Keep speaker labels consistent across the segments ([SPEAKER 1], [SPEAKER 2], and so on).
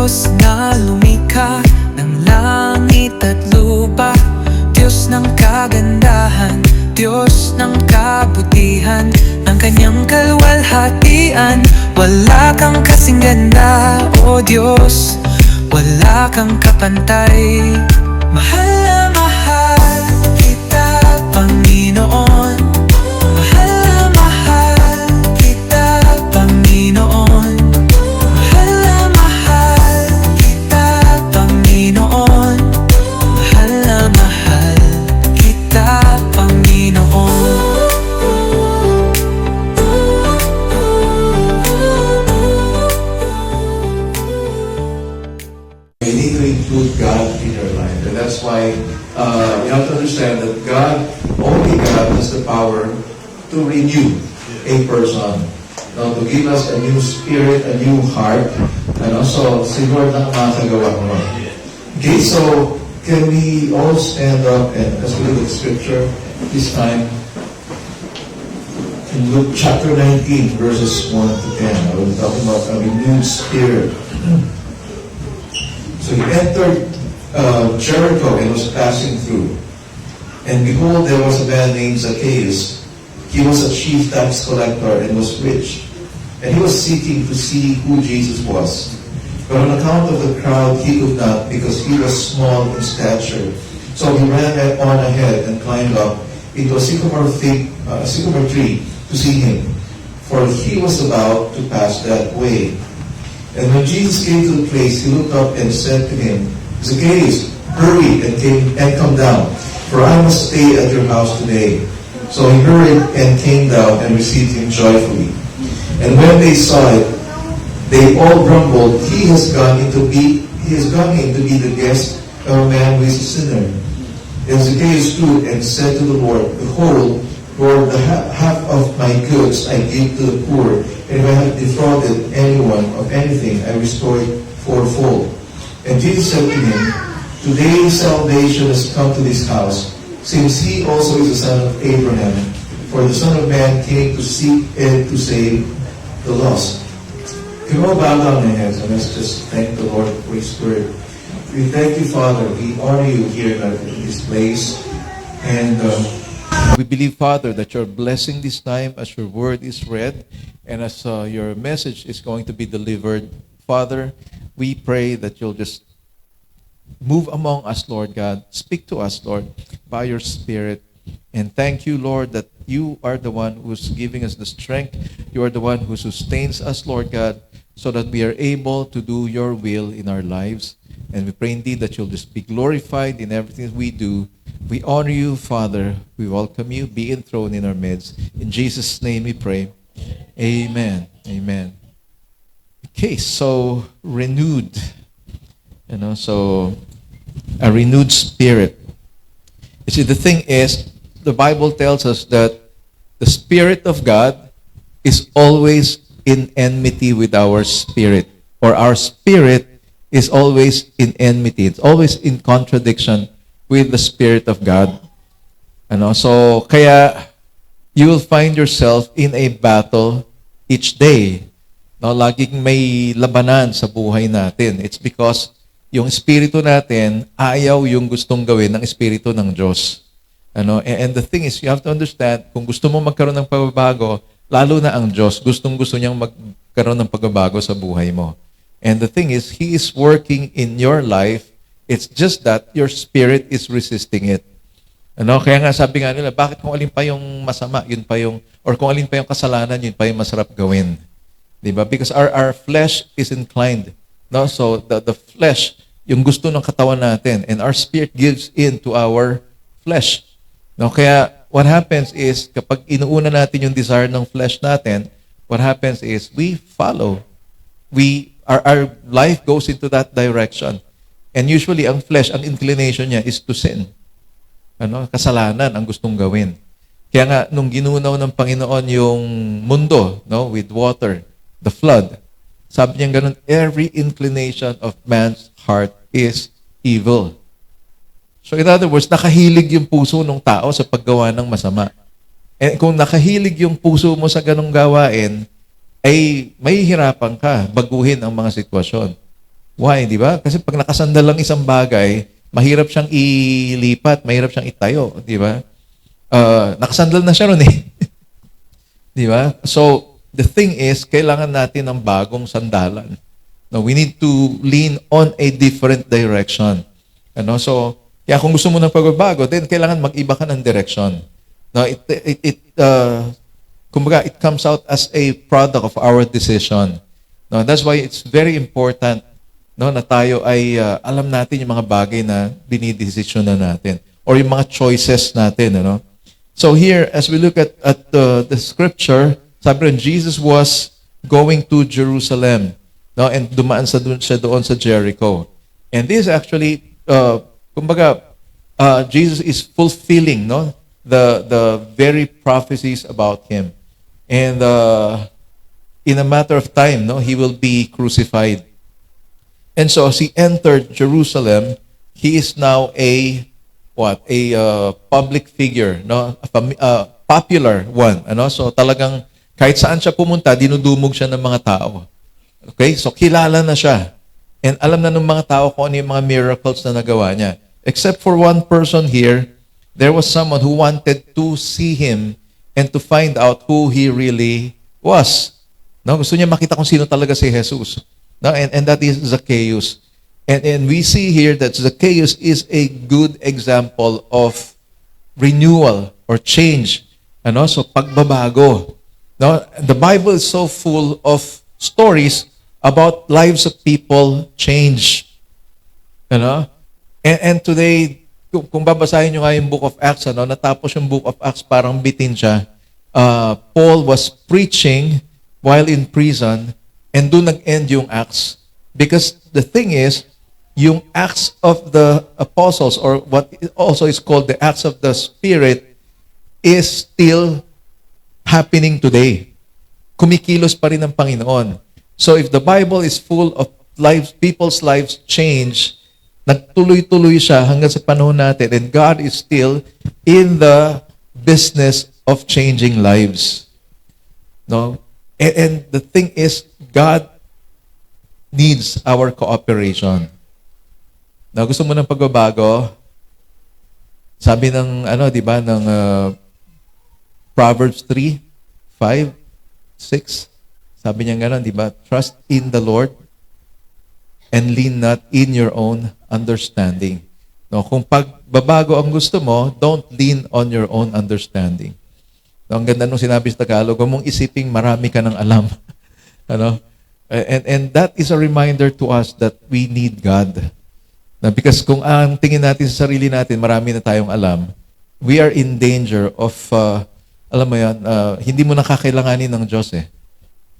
[SPEAKER 1] Diyos na lumikha ng langit at lupa, Diyos ng kagandahan, Diyos ng kabutihan, ang kanyang kalwalhatian. Wala kang kasing ganda, O Diyos, wala kang kapantay. Mahal na mahal kita, Panginoon. Mahal na mahal kita, Panginoon. Mahal na mahal kita, Panginoon. Mahal na mahal kita, Panginoon.
[SPEAKER 2] You need to include God in your life. And that's why you have to understand that God, only God has the power to renew a person. To give us a new spirit, a new heart. And also, si Lord lang makakagawa mo. Okay, so can we all stand up and let's look at scripture this time. In Luke chapter 19, verses 1 to 10. I will be talking about a renewed spirit. So he entered Jericho and was passing through. And behold, there was a man named Zacchaeus. He was a chief tax collector and was rich. And he was seeking to see who Jesus was. But on account of the crowd, he could not, because he was small in stature. So he ran on ahead and climbed up into a sycamore tree to see him, for he was about to pass that way. And when Jesus came to the place, he looked up and said to him, Zacchaeus, hurry and come down, for I must stay at your house today. So he hurried and came down and received him joyfully. And when they saw it, they all grumbled, he has gone in to be the guest of a man who is a sinner. And Zacchaeus stood and said to the Lord, Behold, Lord, the half of my goods I give to the poor, and if I have defrauded anyone of anything, I restore it fourfold. And Jesus said to him, Today salvation has come to this house, since he also is the son of Abraham. For the Son of Man came to seek and to save the lost. Can we all bow down our heads and let's just thank the Lord for His Word. We thank you, Father. We honor you here in this place. And
[SPEAKER 3] we believe, Father, that you're blessing this time as your word is read and as your message is going to be delivered. Father, we pray that you'll just move among us, Lord God. Speak to us, Lord, by your Spirit. And thank you, Lord, that you are the one who's giving us the strength. You are the one who sustains us, Lord God, so that we are able to do your will in our lives. And we pray indeed that you'll just be glorified in everything we do. We honor you, Father. We welcome you. Be enthroned in our midst. In Jesus' name we pray. Amen. Amen. Okay, so renewed. So a renewed spirit. You see, the thing is, the Bible tells us that the Spirit of God is always in enmity with our spirit. Or our spirit is always in enmity. It's always in contradiction with the Spirit of God. So, kaya you will find yourself in a battle each day. Laging may labanan sa buhay natin. It's because yung espiritu natin, ayaw yung gustong gawin ng espiritu ng Diyos. And the thing is, you have to understand, kung gusto mo magkaroon ng pagbabago, lalo na ang Diyos, gustong-gusto niyang magkaroon ng pagbabago sa buhay mo. And the thing is, He is working in your life. It's just that your spirit is resisting it. Kaya nga sabi nga nila, bakit kung alin pa yung masama, yun pa yung, or kung alin pa yung kasalanan, yun pa yung masarap gawin. Diba? Because our flesh is inclined. So the flesh, yung gusto ng katawan natin, and our spirit gives in to our flesh. Kaya what happens is, kapag inuuna natin yung desire ng flesh natin, what happens is, we follow. Our life goes into that direction. And usually, ang flesh, ang inclination niya is to sin. Kasalanan ang gustong gawin. Kaya nga, nung ginunaw ng Panginoon yung mundo, with water, the flood, sabi niya ganun, every inclination of man's heart is evil. So in other words, nakahilig yung puso ng tao sa paggawa ng masama. And kung nakahilig yung puso mo sa ganong gawain, ay mahihirapan ka baguhin ang mga sitwasyon. Why, di ba? Kasi pag nakasandal lang isang bagay, mahirap siyang ilipat, mahirap siyang itayo, di ba? Nakasandal na siya ron eh. Di ba? So, the thing is, kailangan natin ng bagong sandalan. No, we need to lean on a different direction. Ano? So, kaya kung gusto mo ng pagbabago, then kailangan mag-iba ka ng direction. No, kumbaga, it comes out as a product of our decision. No, that's why it's very important, no, na tayo ay alam natin yung mga bagay na binidesisyon na natin or yung mga choices natin, ano? So here, as we look at the scripture, sabi rin, Jesus was going to Jerusalem, no, and dumaan siya doon sa Jericho. And this actually, kumbaga, Jesus is fulfilling, no, the very prophecies about him. And in a matter of time, no, he will be crucified. And so as he entered Jerusalem, he is now a public figure, no, a popular one, ano? So talagang kahit saan siya pumunta, dinudumog siya ng mga tao. Okay? So kilala na siya. And alam na ng mga tao kung ano yung mga miracles na nagawa niya. Except for one person here, there was someone who wanted to see him and to find out who he really was. No, gusto niya makita kung sino talaga si Jesus. No, and that is Zacchaeus. And we see here that Zacchaeus is a good example of renewal or change. Ano? So pagbabago. No, the Bible is so full of stories about lives of people change. Ano? And today, kung babasahin nyo nga yung Book of Acts, ano, natapos yung Book of Acts, parang bitin siya. Paul was preaching while in prison, and doon nag-end yung Acts. Because the thing is, yung Acts of the Apostles, or what also is called the Acts of the Spirit, is still happening today. Kumikilos pa rin ang Panginoon. So if the Bible is full of lives, people's lives change, nagtuloy-tuloy siya hanggang sa panahon natin, and God is still in the business of changing lives. No? And the thing is, God needs our cooperation. Na gusto mo ng pagbabago, sabi ng, di ba, ng Proverbs 3, 5, 6, sabi niya gano'n, di ba? Trust in the Lord and lean not in your own understanding. No, kung pagbabago ang gusto mo, don't lean on your own understanding. No, ang ganda nung sinabi sa Tagalog, huwag mong isiping marami ka ng alam. Ano? And that is a reminder to us that we need God. Na because kung ang tingin natin sa sarili natin, marami na tayong alam, we are in danger of, alam mo yan, hindi mo nakakailanganin ng Diyos eh.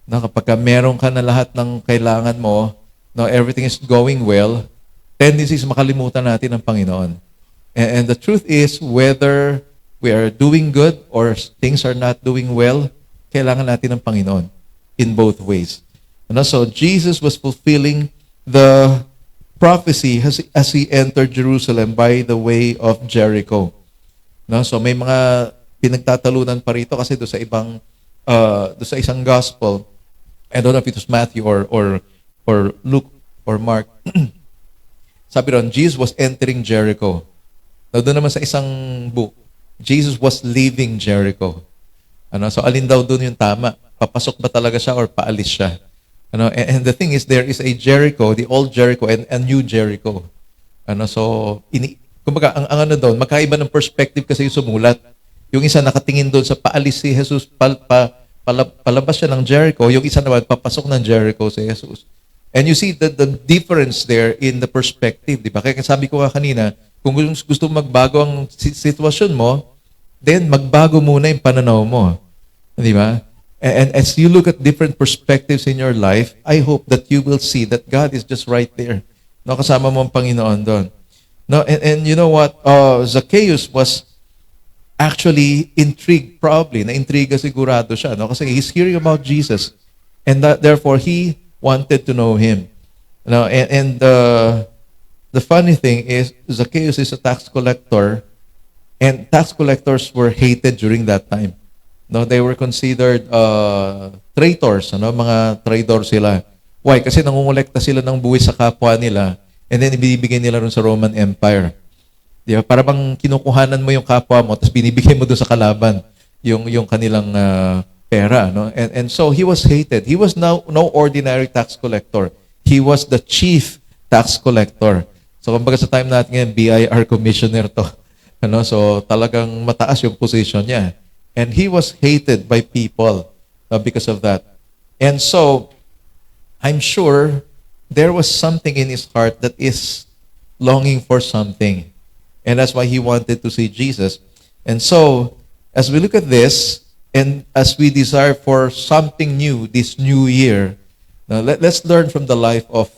[SPEAKER 3] No, kapag meron ka na lahat ng kailangan mo, no, everything is going well, tendency is makalimutan natin ang Panginoon. And the truth is, whether we are doing good or things are not doing well, kailangan natin ng Panginoon in both ways. And so Jesus was fulfilling the prophecy as he entered Jerusalem by the way of Jericho. No, so may mga pinagtatalunan pa rito kasi do sa ibang do sa isang gospel. I don't know if it was Matthew or Luke or Mark. Sabi ron, Jesus was entering Jericho. Now, doon naman sa isang book, Jesus was leaving Jericho. Ano, so alin daw doon yung tama? Papasok ba talaga siya or paalis siya? Ano, and the thing is, there is a Jericho, the old Jericho and a new Jericho. Ano, so kumbaga ang ano doon, magkaiba ng perspective kasi yung sumulat. Yung isa nakatingin doon sa paalis si Jesus, palabas siya ng Jericho, yung isa naman papasok ng Jericho si Jesus. And you see the difference there in the perspective, di ba? Kaya sabi ko nga kanina, kung gusto magbago ang sitwasyon mo, then magbago muna yung pananaw mo. Di ba? And as you look at different perspectives in your life, I hope that you will see that God is just right there. No, kasama mo ang Panginoon doon. No, and you know what? Zacchaeus was actually intrigued, probably. Na-intriga sigurado siya. No? Kasi he's hearing about Jesus. And therefore, he wanted to know him. No, and the funny thing is, Zacchaeus is a tax collector, and tax collectors were hated during that time. No, they were considered traitors, ano, mga traitor sila. Why? Kasi nangungulekta sila ng buwis sa kapwa nila and then ibibigay nila rin sa Roman Empire. Di ba? Para bang kinukuhanan mo yung kapwa mo tapos binibigay mo doon sa kalaban yung kanilang pera. No? And so he was hated. He was no ordinary tax collector. He was the chief tax collector. So kumbaga sa time natin ngayon, BIR commissioner to. Ano? So talagang mataas yung position niya. And he was hated by people because of that. And so, I'm sure there was something in his heart that is longing for something. And that's why he wanted to see Jesus. And so, as we look at this, and as we desire for something new this new year, now let's learn from the life of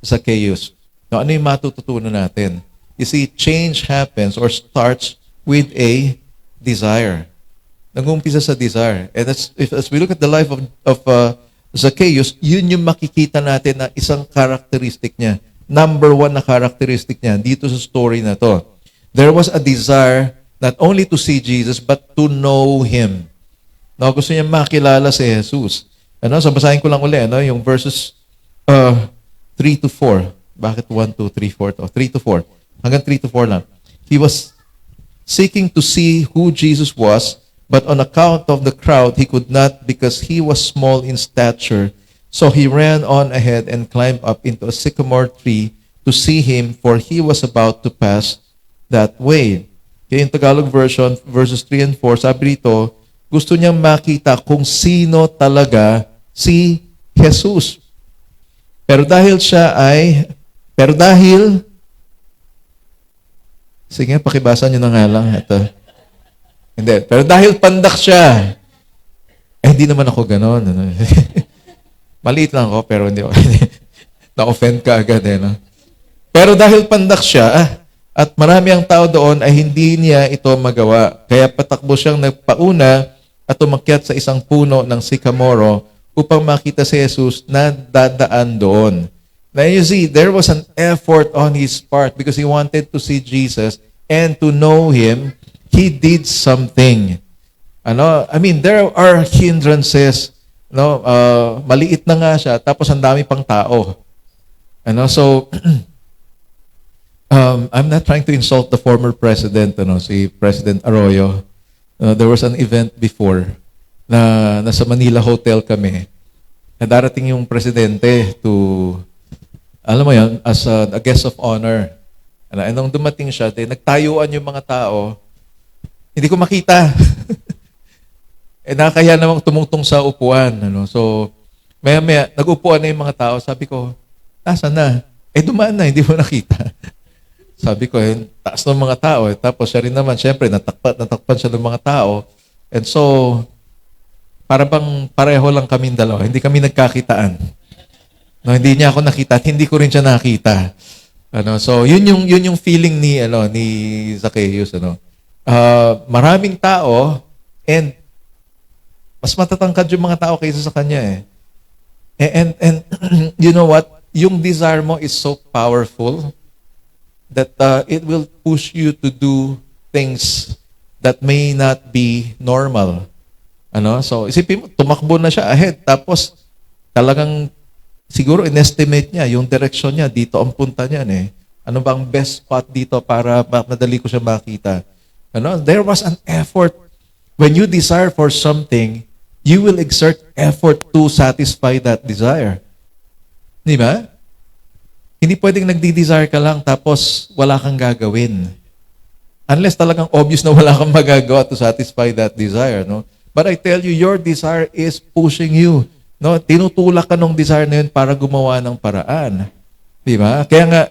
[SPEAKER 3] Zacchaeus. Now, ano yung matututunan natin? You see, change happens or starts with a desire. Nag-uumpisa sa desire. And as we look at the life of Zacchaeus, yun yung makikita natin na isang characteristic niya. Number one na characteristic niya dito sa story na to. There was a desire not only to see Jesus, but to know Him. No, gusto niya makilala si Jesus. Ano, so basahin ko lang uli, ano, yung verses 3 to 4. Bakit 1, 2, 3, 4 to? 3 to 4. Hanggang 3 to 4 lang. He was seeking to see who Jesus was, but on account of the crowd, he could not because he was small in stature. So he ran on ahead and climbed up into a sycamore tree to see him, for he was about to pass that way. Kaya in Tagalog version, verses 3 and 4, sabi rito, gusto niyang makita kung sino talaga si Jesus. Pero dahil sige, pakibasa niyo na nga lang. Ito. Hindi. Pero dahil pandak siya, hindi naman ako ganon. Ano? Maliit lang ako, pero hindi ako. Na-offend ka agad. No? Pero dahil pandak siya, at marami ang tao doon, ay hindi niya ito magawa. Kaya patakbo siyang nagpauna at umakyat sa isang puno ng sikamoro upang makita si Jesus na dadaan doon. Now you see, there was an effort on his part because he wanted to see Jesus and to know Him. He did something. Ano? I mean, there are hindrances. No? Maliit na nga siya, tapos ang dami pang tao. Ano? So, I'm not trying to insult the former president, si President Arroyo. There was an event before na nasa Manila Hotel kami. Na darating yung presidente to, alam mo yan, as a guest of honor. And nung dumating siya, nagtayuan yung mga tao, hindi ko makita. Nakakaya namang tumungtong sa upuan. So, maya-maya, nag-upuan na yung mga tao. Sabi ko, nasaan na? Dumaan na, hindi mo nakita. Sabi ko, taas ng mga tao. Tapos siya rin naman, syempre, natakpan siya ng mga tao. And so, para bang pareho lang kaming dalawa. Hindi kami nagkakitaan. No, hindi niya ako nakita at hindi ko rin siya nakita. So, yun yung feeling ni Zacchaeus. Maraming tao and mas matatangkad yung mga tao kaysa sa kanya. And you know what? Yung desire mo is so powerful that it will push you to do things that may not be normal. So, isipin mo, tumakbo na siya ahead. Tapos, talagang siguro in-estimate niya yung direction niya. Dito ang punta niya. Ano bang best spot dito para madali ko siya makita? There was an effort. When you desire for something, you will exert effort to satisfy that desire. Di ba? Hindi pwedeng nagdi-desire ka lang tapos wala kang gagawin. Unless talagang obvious na wala kang magagawa to satisfy that desire. No? But I tell you, your desire is pushing you. No? Tinutulak ka ng desire na yun para gumawa ng paraan. Di ba? Kaya nga,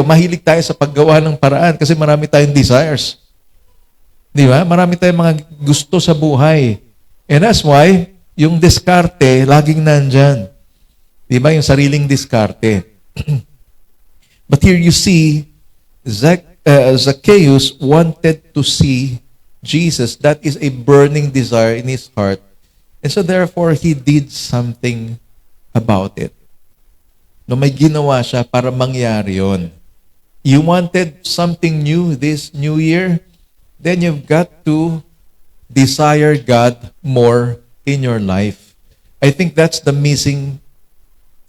[SPEAKER 3] mahilig tayo sa paggawa ng paraan kasi marami tayong desires. Di ba? Marami tayong mga gusto sa buhay. And that's why, yung diskarte, laging nandyan. Di ba? Yung sariling diskarte. But here you see, Zacchaeus wanted to see Jesus. That is a burning desire in his heart. And so therefore, he did something about it. No, may ginawa siya para mangyari yon. You wanted something new this new year? Then you've got to desire God more in your life. I think that's the missing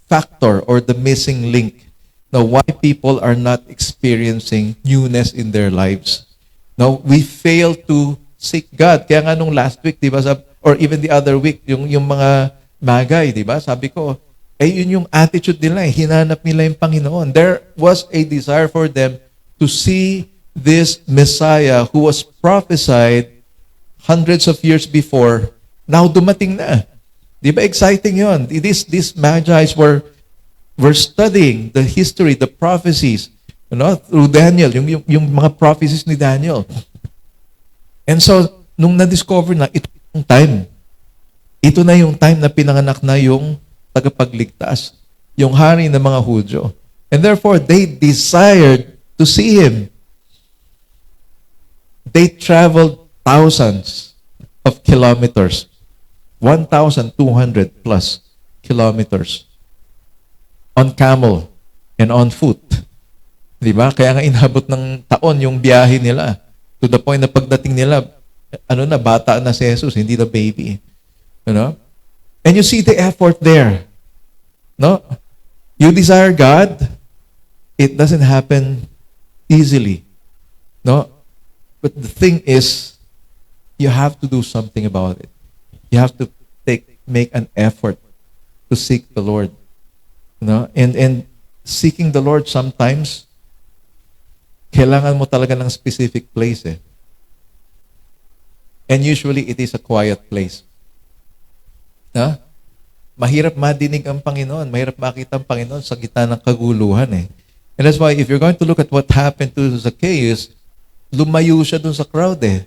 [SPEAKER 3] factor or the missing link now why people are not experiencing newness in their lives. Now, we fail to seek God. Kaya nga nung last week, di ba, or even the other week, yung mga magay, di ba, sabi ko, yun yung attitude nila, hinanap nila yung Panginoon. There was a desire for them to see this Messiah who was prophesied hundreds of years before, now dumating na. Di ba exciting yun? These Magi's were studying the history, the prophecies, through Daniel, yung mga prophecies ni Daniel. And so, nung na-discover na, ito yung time. Ito na yung time na pinanganak na yung tagapagligtas, yung hari ng mga Hudyo. And therefore, they desired to see Him. They traveled thousands of kilometers. 1,200 plus kilometers on camel and on foot. Di ba? Kaya nga inabot ng taon yung biyahe nila. To the point na pagdating nila, bata na si Jesus, hindi na baby. And you see the effort there. No? You desire God, it doesn't happen easily. No? But the thing is, you have to do something about it. You have to make an effort to seek the Lord. And seeking the Lord sometimes, kailangan mo talaga ng specific place eh. And usually, it is a quiet place. Mahirap madinig ang Panginoon. Mahirap makita ang Panginoon sa gitna ng kaguluhan eh. And that's why, if you're going to look at what happened to Zacchaeus, lumayo siya dun sa crowd eh.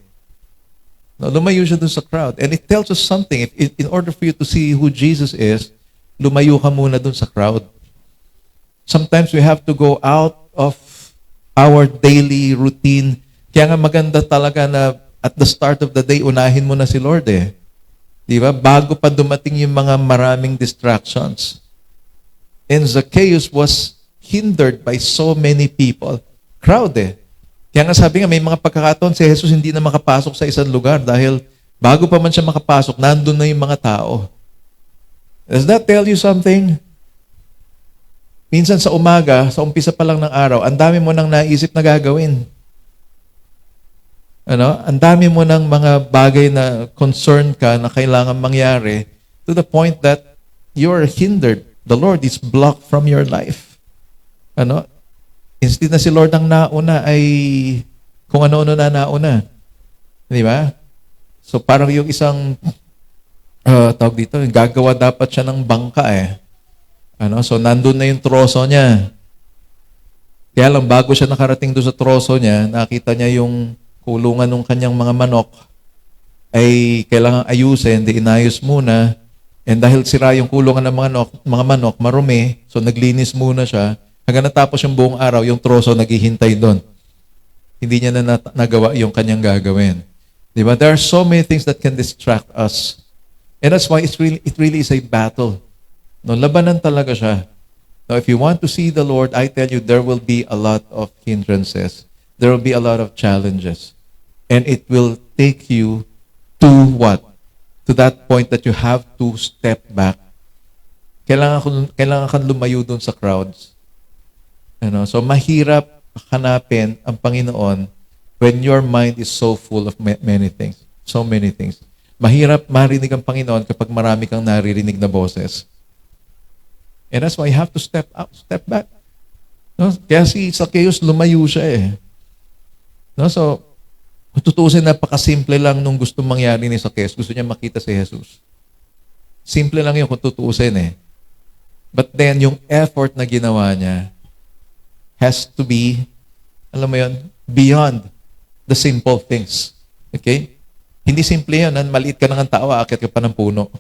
[SPEAKER 3] Lumayo siya dun sa crowd. And it tells us something. In order for you to see who Jesus is, lumayo ka muna dun sa crowd. Sometimes we have to go out of our daily routine. Kaya nga maganda talaga na at the start of the day, unahin mo na si Lord eh. Di ba? Bago pa dumating yung mga maraming distractions. And Zacchaeus was hindered by so many people. Crowd eh. Kaya nga sabi nga, may mga pagkakataon si Jesus hindi na makapasok sa isang lugar dahil bago pa man siya makapasok, nandun na yung mga tao. Does that tell you something? Minsan sa umaga, sa umpisa pa lang ng araw, ang dami mo nang naisip na gagawin. Ang dami mo ng mga bagay na concern ka na kailangan mangyari to the point that you are hindered. The Lord is blocked from your life. Instead na si Lord ang nauna ay kung ano-ano na nauna. Di ba? So parang yung isang tawag dito, gagawa dapat siya ng bangka eh. So nandun na yung troso niya. Kaya lang bago siya nakarating doon sa troso niya, nakita niya yung kulungan ng kanyang mga manok ay kailangan ayusin, di inayos muna. And dahil sira yung kulungan ng mga manok, marumi, so naglinis muna siya. Hanggang natapos yung buong araw, yung troso naghihintay doon. Hindi niya na nagawa yung kanyang gagawin. Diba? There are so many things that can distract us. And that's why it really is a battle. Labanan talaga siya. Now, if you want to see the Lord, I tell you, there will be a lot of hindrances. There will be a lot of challenges. And it will take you to what? To that point that you have to step back. Kailangan kang lumayo doon sa crowds. So mahirap hanapin ang Panginoon when your mind is so full of many things. So many things. Mahirap marinig ang Panginoon kapag marami kang naririnig na boses. And that's why you have to step back. Kaya si Zacchaeus lumayo siya eh. So, kung tutusin, napakasimple lang nung gusto mangyari ni Zacchaeus. Gusto niya makita si Jesus. Simple lang yun kung tutusin eh. But then, yung effort na ginawa niya has to be, alam mo yun, beyond the simple things. Okay? Hindi simple yun. Maliit ka na ng tao, aakyat ka pa ng puno.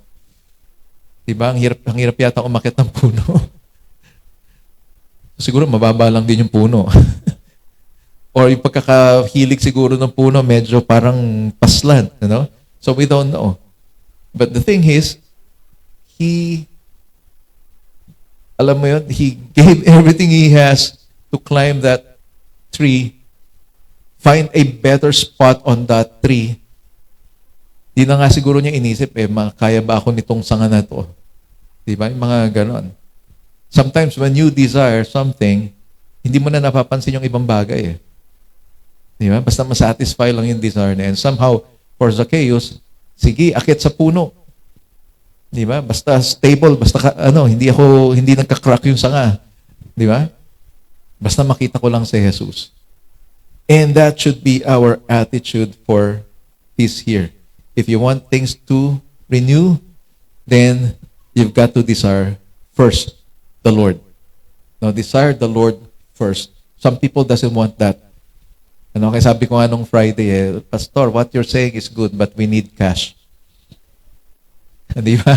[SPEAKER 3] Diba? Ang hirap yata umakyat ng puno. Siguro, mababa lang din yung puno. Or yung pagkakahilig siguro ng puno, medyo parang paslan. So, we don't know. But the thing is, he gave everything he has to climb that tree, find a better spot on that tree, Di na nga siguro niya inisip, kaya ba ako nitong sanga na to? Di ba? Yung mga ganon. Sometimes when you desire something, hindi mo na napapansin yung ibang bagay eh. Di ba? Basta masatisfy lang yung desire na. And somehow, for Zacchaeus, sige, akit sa puno. Di ba? Basta stable, basta hindi nagka-crack yung sanga. Di ba? Basta makita ko lang si Jesus. And that should be our attitude for this year. If you want things to renew, then you've got to desire first the Lord. Now, desire the Lord first. Some people doesn't want that. Kaya sabi ko nga nung Friday, Pastor, what you're saying is good, but we need cash. Di ba?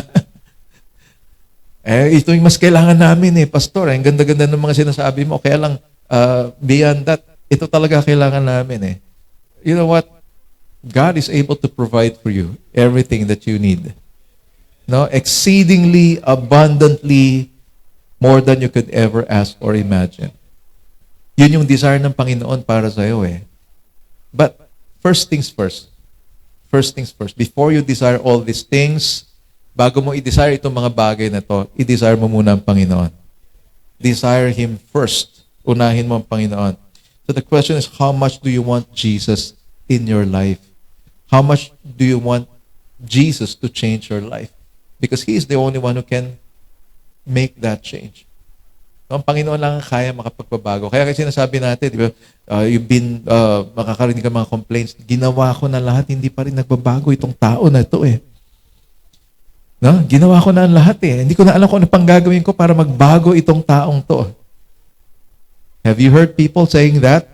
[SPEAKER 3] Ito yung mas kailangan namin Pastor. Ang ganda-ganda ng mga sinasabi mo. Kaya lang, beyond that, ito talaga kailangan namin You know what? God is able to provide for you everything that you need. No, exceedingly, abundantly, more than you could ever ask or imagine. Yun yung desire ng Panginoon para sa iyo But first things first. First things first. Before you desire all these things, bago mo i-desire itong mga bagay na to, i-desire mo muna ang Panginoon. Desire Him first. Unahin mo ang Panginoon. So the question is, how much do you want Jesus in your life? How much do you want Jesus to change your life? Because He is the only one who can make that change. Ang Panginoon lang ang kaya makapagpabago. Kaya kasi sinasabi natin, di ba, makakarinig ka mga complaints, ginawa ko na lahat, hindi pa rin nagbabago itong tao na ito No? Ginawa ko na ang lahat Hindi ko na alam kung ano pang gagawin ko para magbago itong taong to. Have you heard people saying that?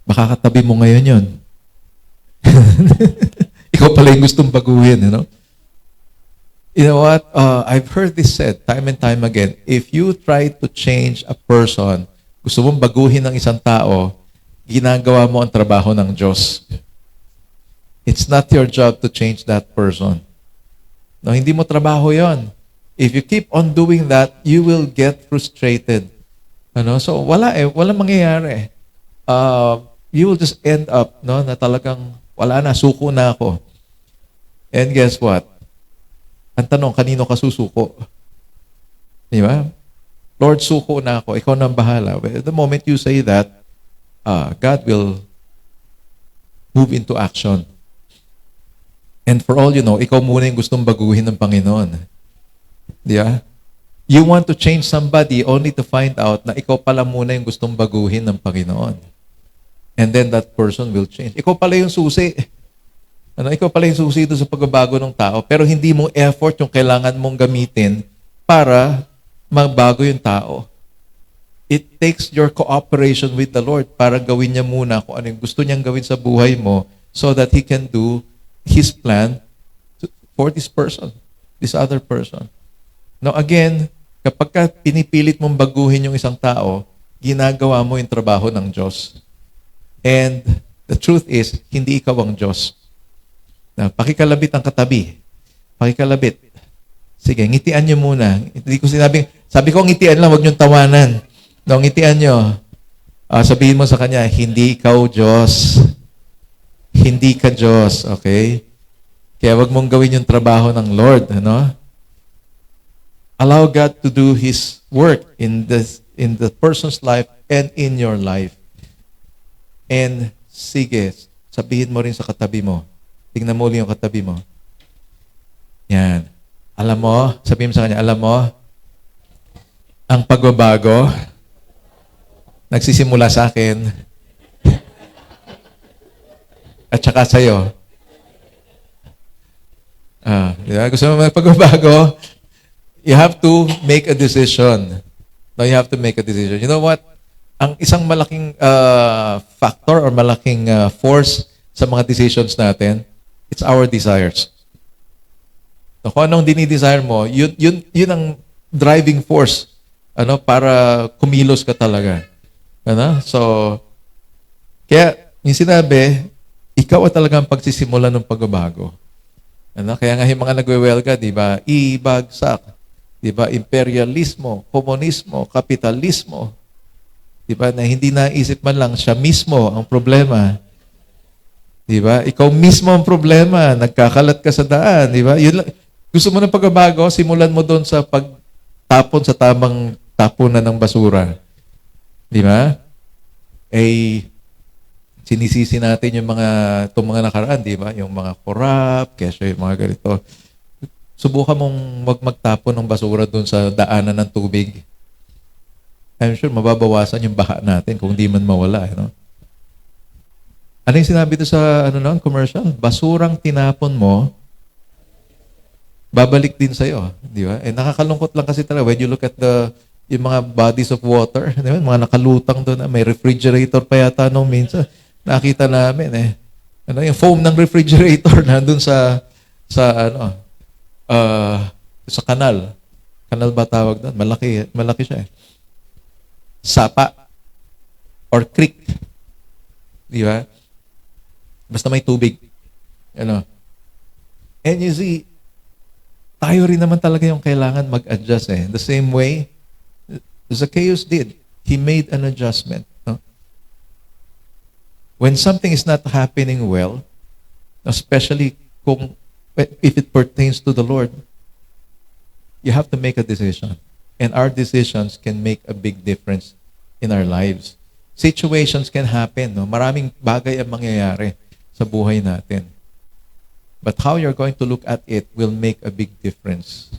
[SPEAKER 3] Makakatabi mo ngayon yun. Ikaw pala yung gustong baguhin, You know what? I've heard this said time and time again. If you try to change a person, gusto mong baguhin ng isang tao, ginagawa mo ang trabaho ng Diyos. It's not your job to change that person. No, hindi mo trabaho yon. If you keep on doing that, you will get frustrated. So walang mangyayari. You will just end up, na talagang wala na, suko na ako. And guess what? Ang tanong, kanino ka susuko? Di ba? Lord, suko na ako. Ikaw na ang bahala. Well, the moment you say that, God will move into action. And for all you know, ikaw muna yung gustong baguhin ng Panginoon. Di ba? You want to change somebody only to find out na ikaw pala muna yung gustong baguhin ng Panginoon. And then that person will change. Ikaw pala yung susi. Ikaw pala yung susi doon sa pagbabago ng tao, pero hindi mo effort yung kailangan mong gamitin para magbago yung tao. It takes your cooperation with the Lord para gawin niya muna kung ano yung gusto niyang gawin sa buhay mo so that He can do His plan for this person, this other person. Now again, kapag pinipilit mong baguhin yung isang tao, ginagawa mo yung trabaho ng Diyos. And the truth is, hindi ikaw ang Diyos. Pakikalabit ang katabi. Pakikalabit. Sige, ngitian nyo muna. Hindi ko sabi ko ngitian lang, huwag nyo tawanan. No, ngitian nyo. Sabihin mo sa kanya, hindi ikaw Diyos. Hindi ka Diyos. Okay? Kaya huwag mong gawin yung trabaho ng Lord. Allow God to do His work in the person's life and in your life. And sige, sabihin mo rin sa katabi mo. Tingnan mo ulit yung katabi mo. Yan. Alam mo, sabihin mo sa kanya, alam mo, ang pagbabago, nagsisimula sa akin, at saka sa'yo. Di ba? Gusto mo magpagbabago, you have to make a decision. No, you have to make a decision. You know what? Ang isang malaking factor or malaking force sa mga decisions natin, it's our desires. So, kung anong dinidesire mo, yun ang driving force para kumilos ka talaga. So, kaya yung sinabi, ikaw at talagang pagsisimula ng pagbabago. Kaya nga yung mga nagwewelga, di ba? Ibagsak. Di ba? Imperialismo, komunismo, kapitalismo. Di ba? Na hindi naisip man lang siya mismo ang problema. Di ba? Ikaw mismo ang problema. Nagkakalat ka sa daan. Di ba? Yun lang. Gusto mo ng pagbabago, simulan mo doon sa pagtapon sa tamang tapunan ng basura. Di ba? Eh, sinisisi natin yung itong mga nakaraan, di ba? Yung mga corrupt, kesyo yung mga ganito. Subukan mong magtapon ng basura doon sa daanan ng tubig. I'm sure mababawasan yung baha natin kung di man mawala. No? Ano yung sinabi doon sa commercial? Basurang tinapon mo, babalik din sa'yo. Di ba? Eh, nakakalungkot lang kasi talaga when you look at yung mga bodies of water, di ba? Mga nakalutang doon, may refrigerator pa yata nung minsan. Nakita namin yung foam ng refrigerator nandun sa kanal. Kanal ba tawag doon? Malaki siya. Sapa or creek. Di ba? Basta may tubig. And you see, tayo rin naman talaga yung kailangan mag-adjust The same way Zacchaeus did. He made an adjustment. No? When something is not happening well, especially if it pertains to the Lord, you have to make a decision. And our decisions can make a big difference in our lives. Situations can happen. No? Maraming bagay ang mangyayari sa buhay natin. But how you're going to look at it will make a big difference.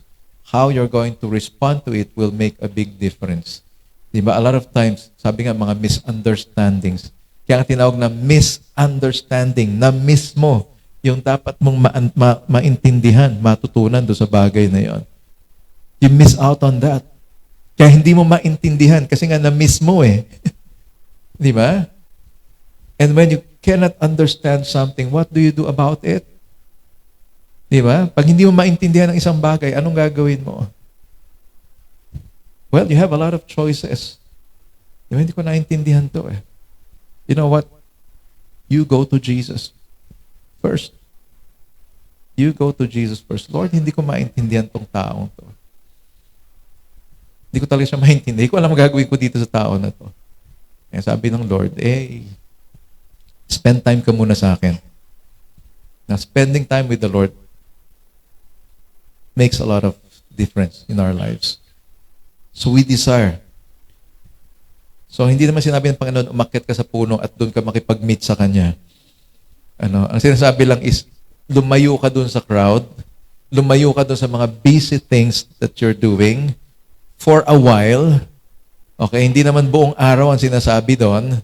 [SPEAKER 3] How you're going to respond to it will make a big difference. Diba? A lot of times, sabi nga mga misunderstandings. Kaya tinawag na misunderstanding, na mismo yung dapat mong maintindihan, matutunan do sa bagay na yon. You miss out on that. Kaya hindi mo maintindihan kasi nga na-miss mo Di ba? And when you cannot understand something, what do you do about it? Di ba? Pag hindi mo maintindihan ang isang bagay, anong gagawin mo? Well, you have a lot of choices. Di ba? Hindi ko naintindihan to You know what? You go to Jesus first. You go to Jesus first. Lord, hindi ko maintindihan tong taong to. Hindi ko talaga siya maintindihan. Hindi ko alam magagawin ko dito sa tao na to. Kaya sabi ng Lord, spend time ka muna sa akin. Now, spending time with the Lord makes a lot of difference in our lives. So we desire. So hindi naman sinabi ng Panginoon, umakyat ka sa puno at doon ka makipag-meet sa Kanya. Ang sinasabi lang is, lumayo ka doon sa crowd, lumayo ka doon sa mga busy things that you're doing for a while. Okay, hindi naman buong araw ang sinasabi doon.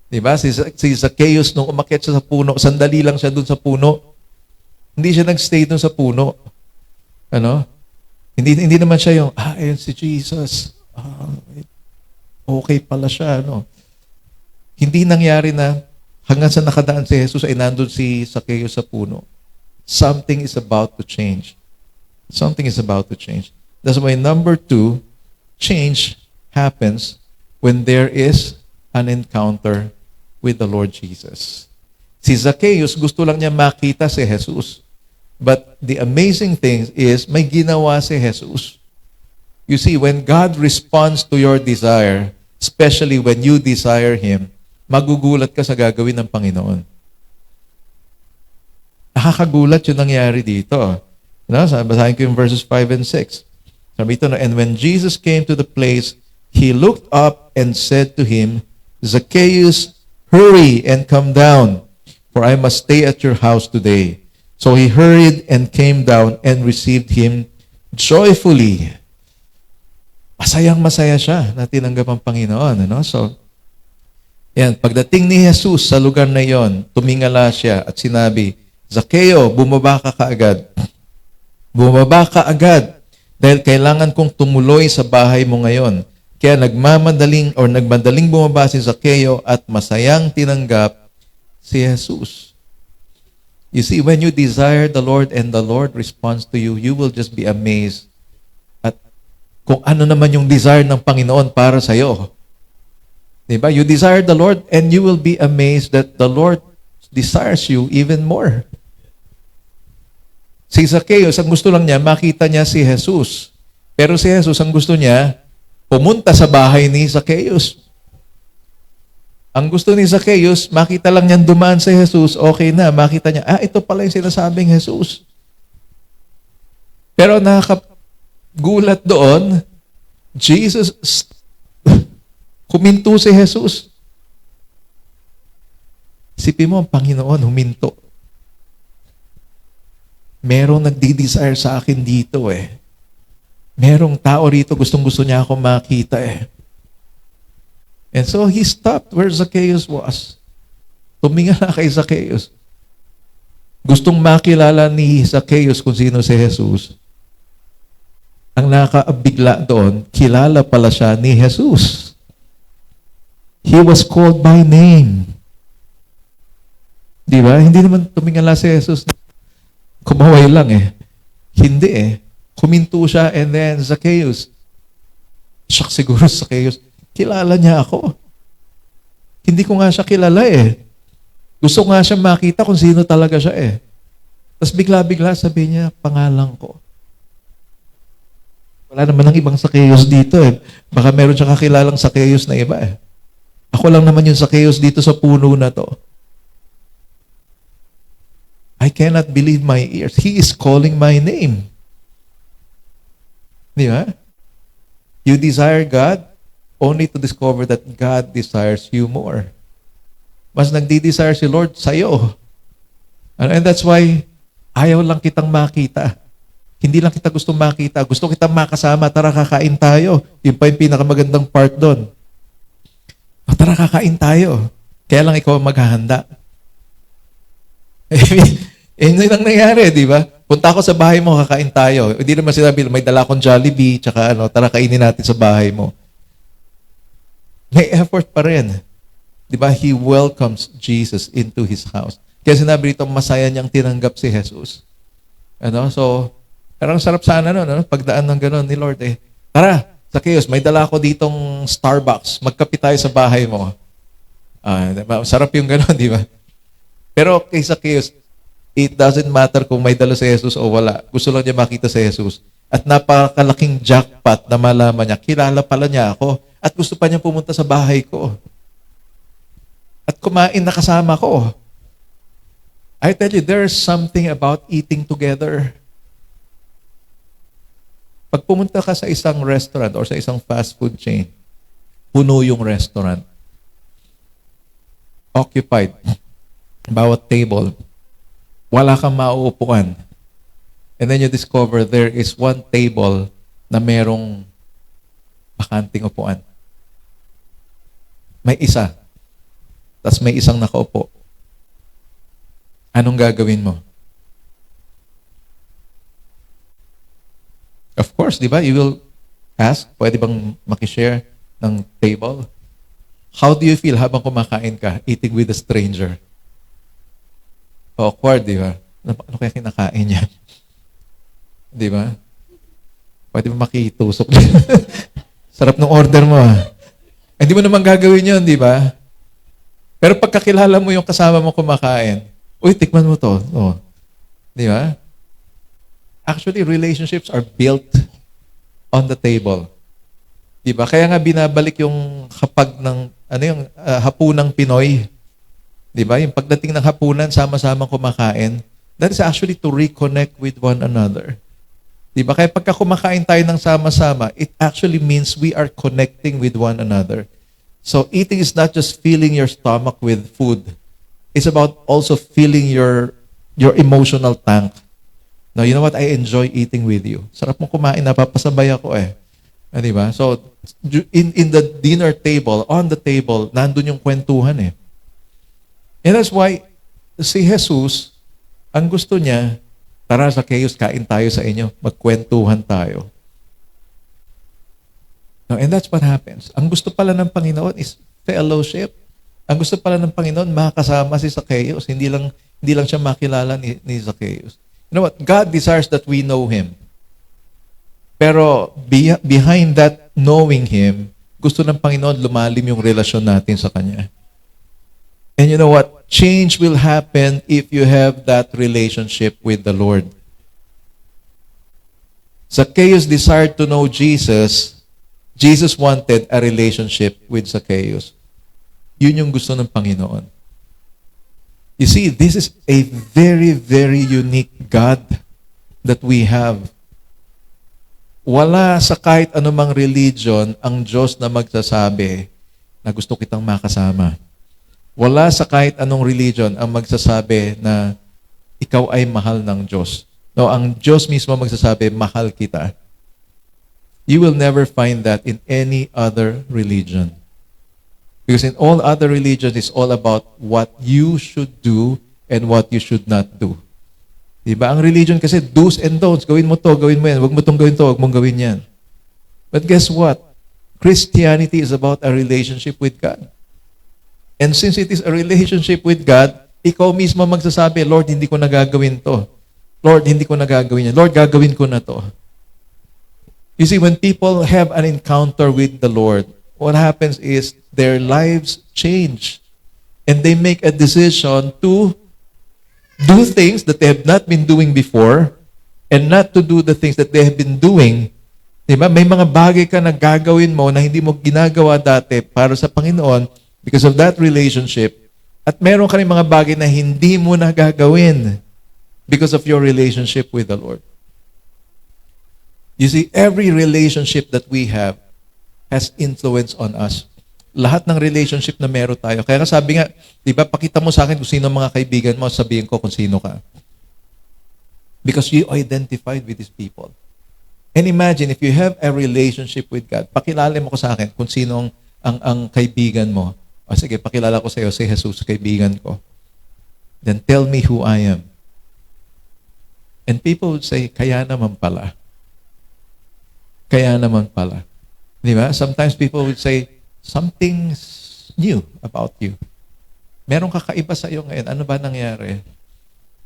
[SPEAKER 3] Diba? Si Zacchaeus, nung umakyat siya sa puno, sandali lang siya doon sa puno. Hindi siya nag-stay doon sa puno. Hindi naman siya yung, ayun si Jesus. Okay pala siya, Hindi nangyari na hanggang sa nakadaan si Jesus ay nandun si Zacchaeus sa puno. Something is about to change. Something is about to change. That's why number 2, change happens when there is an encounter with the Lord Jesus. Si Zacchaeus, gusto lang niya makita si Jesus. But the amazing thing is, may ginawa si Jesus. You see, when God responds to your desire, especially when you desire Him, magugulat ka sa gagawin ng Panginoon. Nakakagulat yung nangyari dito. Basahin ko yung verses 5 and 6. Sabi ito, and when Jesus came to the place, He looked up and said to him, Zacchaeus, hurry and come down, for I must stay at your house today. So he hurried and came down and received him joyfully. Masayang-masaya siya na tinanggap ang Panginoon. So, pagdating ni Jesus sa lugar na yon, tumingala siya at sinabi, Zacchaeus, bumaba ka kaagad. Bumaba ka agad dahil kailangan kong tumuloy sa bahay mo ngayon. Kaya nagmadaling bumaba si Zacchaeus at masayang tinanggap si Jesus. You see, when you desire the Lord and the Lord responds to you, you will just be amazed at kung ano naman yung desire ng Panginoon para sa iyo. Diba? You desire the Lord and you will be amazed that the Lord desires you even more. Si Zacchaeus, ang gusto lang niya, makita niya si Jesus. Pero si Jesus, ang gusto niya, pumunta sa bahay ni Zacchaeus. Ang gusto ni Zacchaeus, makita lang niyang dumaan si Jesus, okay na. Makita niya, ito pala yung sinasabing Jesus. Pero nakakagulat doon, Jesus, huminto si Jesus. Isipin mo, ang Panginoon, huminto. Merong nagdi-desire sa akin dito eh. Merong tao rito, gustong-gusto niya ako makita eh. And so he stopped where Zacchaeus was. Tumingala kay Zacchaeus. Gustong makilala ni Zacchaeus kung sino si Jesus. Ang nakaabigla doon, kilala pala siya ni Jesus. He was called by name. Di ba? Hindi naman tumingala si Jesus. Kumaway lang eh. Hindi eh. Kuminto siya and then Zacchaeus. Shock siguro Zacchaeus. Kilala niya ako. Hindi ko nga siya kilala eh. Gusto nga siya makita kung sino talaga siya eh. Tapos bigla-bigla sabi niya, pangalan ko. Wala naman ng ibang Zacchaeus dito eh. Baka meron siya kakilalang Zacchaeus na iba eh. Ako lang naman yung Zacchaeus dito sa puno na to. I cannot believe my ears. He is calling my name. Di ba? You desire God only to discover that God desires you more. Mas nagdi-desire si Lord sa'yo. And that's why ayaw lang kitang makita. Hindi lang kita gusto makita. Gusto kitang makasama. Tara, kakain tayo. Yun pa yung pinakamagandang part doon. Tara, kakain tayo. Kaya lang ikaw ang maghahanda. Yun ang nangyari, di ba? Punta ako sa bahay mo, kakain tayo. Hindi naman sinabi, may dala akong Jollibee, tsaka tara kainin natin sa bahay mo. May effort pa rin. Di ba? He welcomes Jesus into His house. Kaya sinabi rito, masaya niyang tinanggap si Jesus. So, parang sarap sana pagdaan ng gano'n ni Lord eh. Tara, Zacchaeus, may dala ako ditong Starbucks. Magkape tayo sa bahay mo. Sarap yung gano'n, di ba? Pero kay Zacchaeus, it doesn't matter kung may dala si Jesus o wala. Gusto lang niya makita si Jesus. At napakalaking jackpot na malaman niya, kilala pala niya ako. At gusto pa niya pumunta sa bahay ko. At kumain na kasama ko. I tell you, there's something about eating together. Pag pumunta ka sa isang restaurant or sa isang fast food chain, puno yung restaurant. Occupied. Bawat table. Wala kang mauupuan. And then you discover there is one table na merong bakanting upuan. May isa. Tapos may isang nakaupo. Anong gagawin mo? Of course, di ba? You will ask, pwede bang makishare ng table? How do you feel habang kumakain ka, eating with a stranger? Awkward, di ba? Ano kaya kinakain niya? Di ba? Pwede ba makitusok? Sarap ng order mo. Hindi mo naman gagawin yun, di ba? Pero pagkakilala mo yung kasama mo kumakain, uy, tikman mo to. Di ba? Actually, relationships are built on the table. Di ba? Kaya nga binabalik yung kapag ng, hapunang Pinoy. Di ba? Yung pagdating ng hapunan, sama-sama kumakain, that is actually to reconnect with one another. Di ba? Kaya pagka kumakain tayo ng sama-sama, it actually means we are connecting with one another. So eating is not just filling your stomach with food. It's about also filling your emotional tank. Now, you know what? I enjoy eating with you. Sarap mo kumain, napapasabay ako eh. Di ba? So, in the dinner table, on the table, nandun yung kwentuhan eh. And that's why, si Jesus, ang gusto niya, tara Zacchaeus, kain tayo sa inyo. Magkwentuhan tayo. No, and that's what happens. Ang gusto pala ng Panginoon is fellowship. Ang gusto pala ng Panginoon, makasama si Zacchaeus. Hindi lang siya makilala ni Zacchaeus. You know what? God desires that we know Him. Pero behind that knowing Him, gusto ng Panginoon lumalim yung relasyon natin sa Kanya. And you know what? Change will happen if you have that relationship with the Lord. Zacchaeus desired to know Jesus. Jesus wanted a relationship with Zacchaeus. Yun yung gusto ng Panginoon. You see, this is a very, very unique God that we have. Wala sa kahit anumang religion ang Diyos na magsasabi na gusto kitang makasama. Wala sa kahit anong religion ang magsasabi na ikaw ay mahal ng Diyos. No, ang Diyos mismo magsasabi, mahal kita. You will never find that in any other religion. Because in all other religions, it's all about what you should do and what you should not do. Diba? Ang religion kasi, do's and don'ts. Gawin mo to, gawin mo yan. Huwag mo tong gawin to, huwag mong gawin yan. But guess what? Christianity is about a relationship with God. And since it is a relationship with God, ikaw mismo magsasabi, Lord, hindi ko nagagawin to. Lord, hindi ko nagagawin yan. Lord, gagawin ko na to. You see, when people have an encounter with the Lord, what happens is their lives change. And they make a decision to do things that they have not been doing before and not to do the things that they have been doing. Diba? May mga bagay ka na gagawin mo na hindi mo ginagawa dati para sa Panginoon because of that relationship. At meron ka rin mga bagay na hindi mo na gagawin because of your relationship with the Lord. You see, every relationship that we have has influence on us. Lahat ng relationship na meron tayo. Kaya nga sabi nga, di ba, pakita mo sa akin kung sino ang mga kaibigan mo, sabihin ko kung sino ka. Because you identified with these people. And imagine, if you have a relationship with God, pakilala mo ko sa akin kung sino ang kaibigan mo. O sige, pakilala ko sa iyo si Jesus, kaibigan ko. Then tell me who I am. And people would say, kaya naman pala. Kaya naman pala. Di ba? Sometimes people would say, something's new about you. Merong kakaiba sa iyo ngayon. Ano ba nangyari?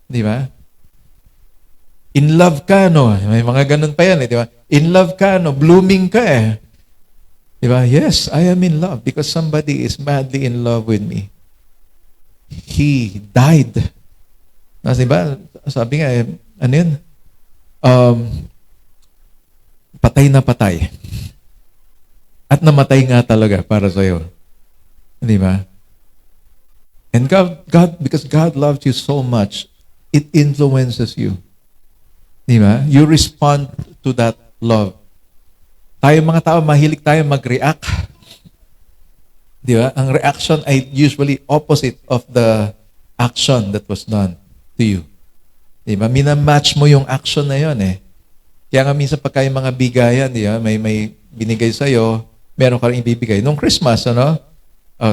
[SPEAKER 3] Di ba? In love ka, no? May mga ganun pa yan, di ba? In love ka, no? Blooming ka, eh. Di ba? Yes, I am in love because somebody is madly in love with me. He died. Di ba? Sabi nga, ano yun? Patay na patay. At namatay nga talaga para sa iyo. Di ba? And God, because God loves you so much, it influences you. Di ba? You respond to that love. Tayo mga tao, mahilig tayo mag-react. Di ba? Ang reaction ay usually opposite of the action that was done to you. Di ba? Minamatch mo yung action na yon eh. Kaya nga minsan pagka yung mga bigayan, di ba? May binigay sa'yo, meron ka rin ibibigay. Nung Christmas, ano?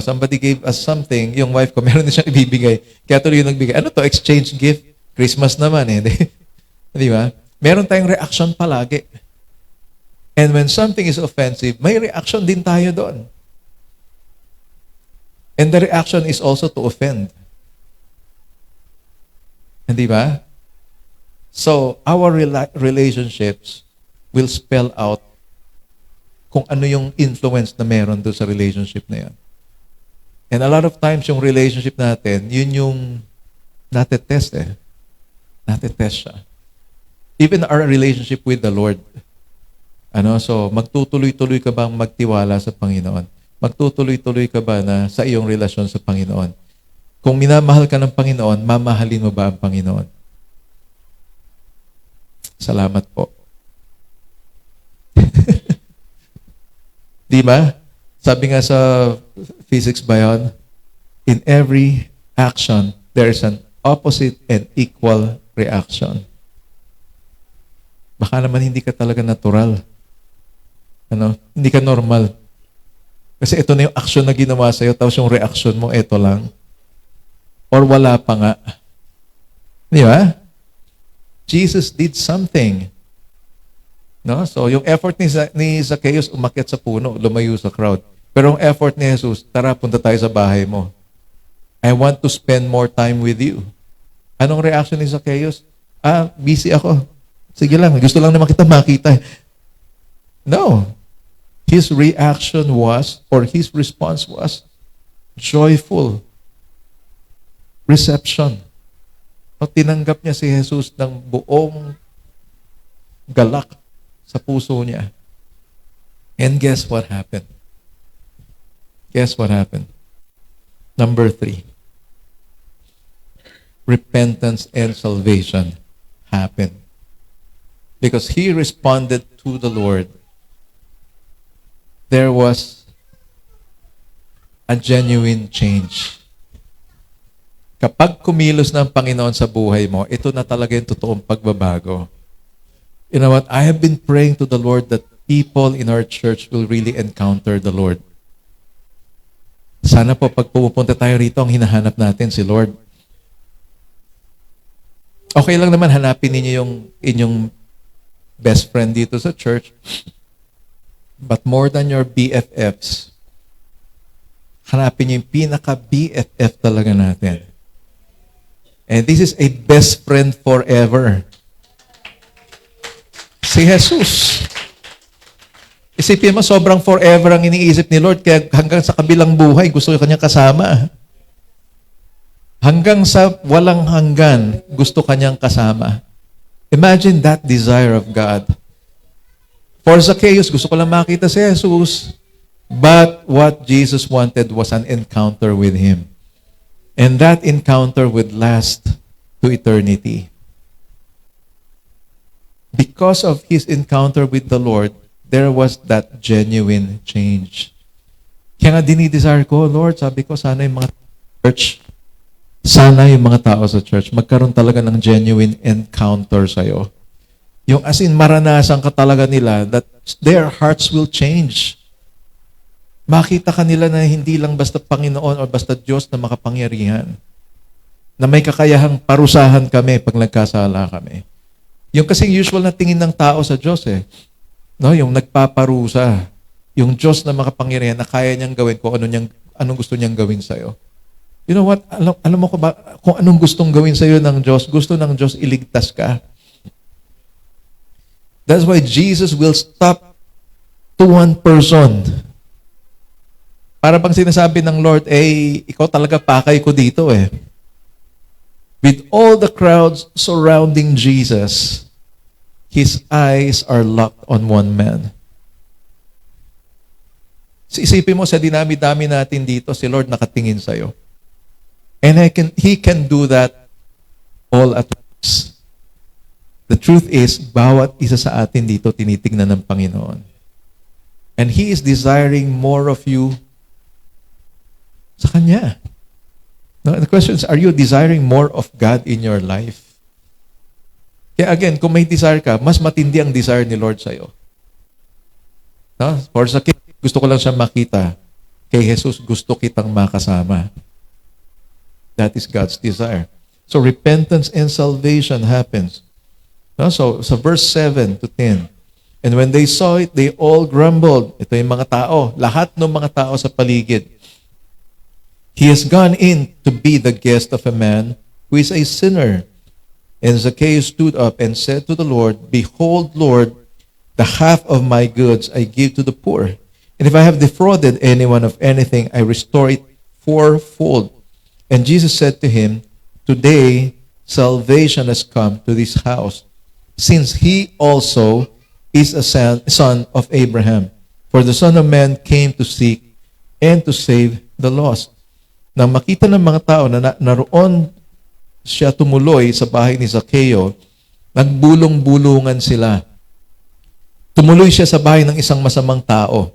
[SPEAKER 3] Somebody gave us something. Yung wife ko, meron din siyang ibibigay. Kaya tuloy yung nagbigay. Ano to? Exchange gift? Christmas naman eh. Di ba? Meron tayong reaction palagi. And when something is offensive, may reaction din tayo doon. And the reaction is also to offend. Di ba? So, our relationships will spell out kung ano yung influence na meron doon sa relationship na yan. And a lot of times, yung relationship natin, yun yung natetest eh. Natetest siya. Even our relationship with the Lord. So, magtutuloy-tuloy ka bang magtiwala sa Panginoon? Magtutuloy-tuloy ka ba na sa iyong relasyon sa Panginoon? Kung minamahal ka ng Panginoon, mamahalin mo ba ang Panginoon? Salamat po. Di ba? Sabi nga sa physics ba yun? In every action, there's an opposite and equal reaction. Baka naman hindi ka talaga natural. Hindi ka normal. Kasi ito na yung action na ginawa sa'yo, tapos yung reaction mo, ito lang. Or wala pa nga. Di ba? Jesus did something. So, yung effort ni Zacchaeus, umakyat sa puno, lumayo sa crowd. Pero ang effort ni Jesus, tara, punta tayo sa bahay mo. I want to spend more time with you. Anong reaction ni Zacchaeus? Busy ako. Sige lang, gusto lang naman kita makita. No. His reaction was, or his response was, joyful reception. Tinanggap niya si Jesus ng buong galak sa puso niya. And guess what happened? Guess what happened? Number 3. Repentance and salvation happened. Because he responded to the Lord. There was a genuine change. Kapag kumilos ng Panginoon sa buhay mo, ito na talaga yung totoong pagbabago. You know what? I have been praying to the Lord that people in our church will really encounter the Lord. Sana po pag pupunta tayo rito, ang hinahanap natin si Lord. Okay lang naman hanapin ninyo yung inyong best friend dito sa church. But more than your BFFs, hanapin niyo yung pinaka-BFF talaga natin. And this is a best friend forever. Si Jesus. Isipin mo, sobrang forever ang iniisip ni Lord, kaya hanggang sa kabilang buhay, gusto kanya kasama. Hanggang sa walang hanggan, gusto kanyang kasama. Imagine that desire of God. For Zacchaeus, gusto ko lang makita si Jesus. But what Jesus wanted was an encounter with Him. And that encounter would last to eternity. Because of his encounter with the Lord, there was that genuine change. Kaya nga dinidesire ko, Lord, sabi ko, sana yung mga tao sa church, magkaroon talaga ng genuine encounter sa'yo. Yung as in, maranasan ka talaga nila that their hearts will change. Makita ka nila na hindi lang basta Panginoon o basta Diyos na makapangyarihan. Na may kakayahang parusahan kami pag nagkasala kami. Yung kasing usual na tingin ng tao sa Diyos no, yung nagpaparusa. Yung Diyos na makapangyarihan na kaya niyang gawin kung anong gusto niyang gawin sa'yo. You know what? Alam mo ko ba kung anong gustong gawin sa'yo ng Diyos? Gusto ng Diyos iligtas ka. That's why Jesus will stop to one person. Para bang sinasabi ng Lord, ikaw talaga pakay ko dito With all the crowds surrounding Jesus, His eyes are locked on one man. Isipin mo, sa dinami-dami natin dito, si Lord nakatingin sa'yo. And He can do that all at once. The truth is, bawat isa sa atin dito tinitingnan ng Panginoon. And He is desiring more of you sa Kanya. No, the question is, are you desiring more of God in your life? Kaya again, kung may desire ka, mas matindi ang desire ni Lord sa'yo. No? For sa gusto ko lang siya makita. Kay Jesus, gusto kitang makasama. That is God's desire. So repentance and salvation happens. No? So sa verse 7 to 10, and when they saw it, they all grumbled. Ito yung mga tao. Lahat ng mga tao sa paligid. He has gone in to be the guest of a man who is a sinner. And Zacchaeus stood up and said to the Lord, Behold, Lord, the half of my goods I give to the poor. And if I have defrauded anyone of anything, I restore it fourfold. And Jesus said to him, Today salvation has come to this house, since he also is a son of Abraham. For the Son of Man came to seek and to save the lost. Nang makita ng mga tao na naroon siya tumuloy sa bahay ni Zacchaeus, nagbulong-bulungan sila. Tumuloy siya sa bahay ng isang masamang tao.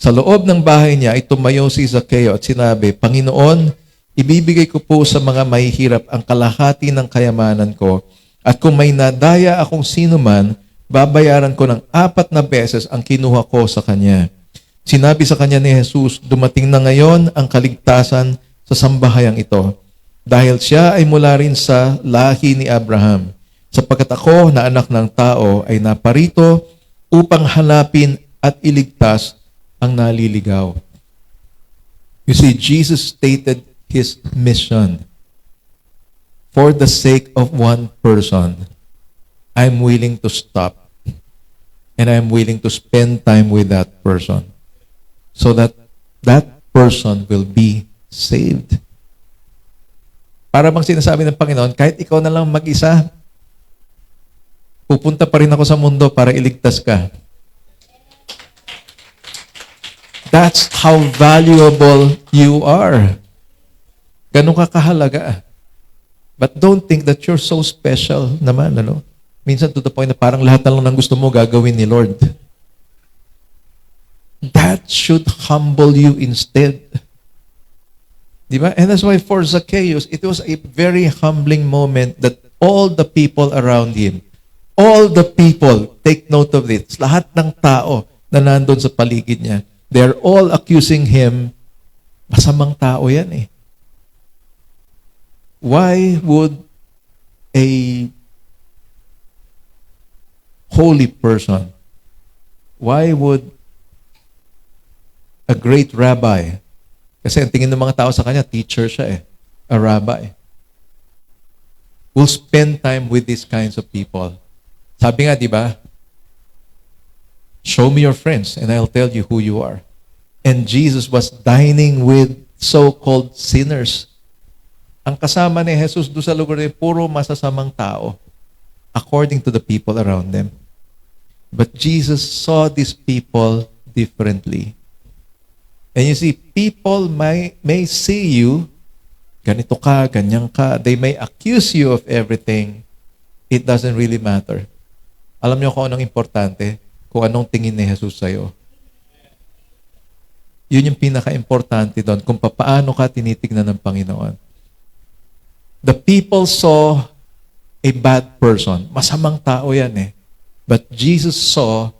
[SPEAKER 3] Sa loob ng bahay niya ay tumayo si Zacchaeus at sinabi, Panginoon, ibibigay ko po sa mga mahihirap ang kalahati ng kayamanan ko, at kung may nadaya akong sino man, babayaran ko ng 4 beses ang kinuha ko sa kanya. Sinabi sa kanya ni Jesus, dumating na ngayon ang kaligtasan sa sambahayang ito, dahil siya ay mula rin sa lahi ni Abraham, sapagkat ako na anak ng tao ay naparito upang hanapin at iligtas ang naliligaw. You see, Jesus stated His mission. For the sake of one person, I'm willing to stop and I'm willing to spend time with that person, so that that person will be saved. Para bang sinasabi ng Panginoon, kahit ikaw na lang mag-isa, pupunta pa rin ako sa mundo para iligtas ka. That's how valuable you are. Ganun ka kahalaga. But don't think that you're so special naman, ano? Minsan to the point na parang lahat na lang ng gusto mo gagawin ni Lord. That should humble you instead. Di ba? And that's why for Zacchaeus, it was a very humbling moment that all the people around him, all the people, take note of this, lahat ng tao na nandun sa paligid niya, they're all accusing him, masamang tao yan eh. Why would a holy person, why would a great rabbi, kasi ang tingin ng mga tao sa kanya, teacher siya eh, a rabbi, will spend time with these kinds of people. Sabi nga, di ba? Show me your friends and I'll tell you who you are. And Jesus was dining with so-called sinners. Ang kasama ni Jesus doon sa lugar ay puro masasamang tao according to the people around them. But Jesus saw these people differently. And you see, people may see you, ganito ka, ganyan ka. They may accuse you of everything. It doesn't really matter. Alam niyo kung anong importante? Kung anong tingin ni Jesus sa'yo. Yun yung pinaka-importante doon, kung paano ka tinitignan ng Panginoon. The people saw a bad person. Masamang tao yan eh. But Jesus saw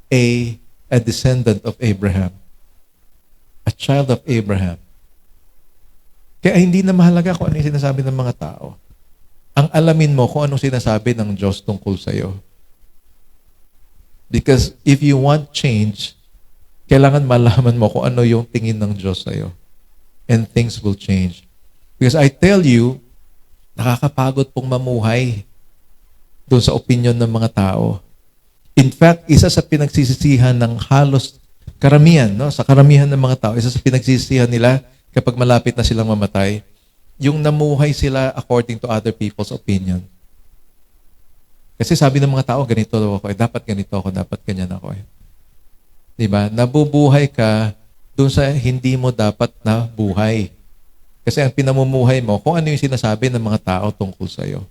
[SPEAKER 3] a descendant of Abraham. A child of Abraham. Kaya hindi na mahalaga kung ano yung sinasabi ng mga tao. Ang alamin mo kung anong sinasabi ng Diyos tungkol sa'yo. Because if you want change, kailangan malaman mo kung ano yung tingin ng Diyos sa'yo. And things will change. Because I tell you, nakakapagod pong mamuhay doon sa opinion ng mga tao. In fact, isa sa pinagsisisihan ng halos karamihan, no? Sa karamihan ng mga tao, isa sa pinagsisisihan nila kapag malapit na silang mamatay, yung namuhay sila according to other people's opinion. Kasi sabi ng mga tao, ganito ako, dapat ganito ako, dapat ganyan ako. Diba? Nabubuhay ka doon sa hindi mo dapat na buhay. Kasi ang pinamumuhay mo, kung ano yung sinasabi ng mga tao tungkol sa'yo.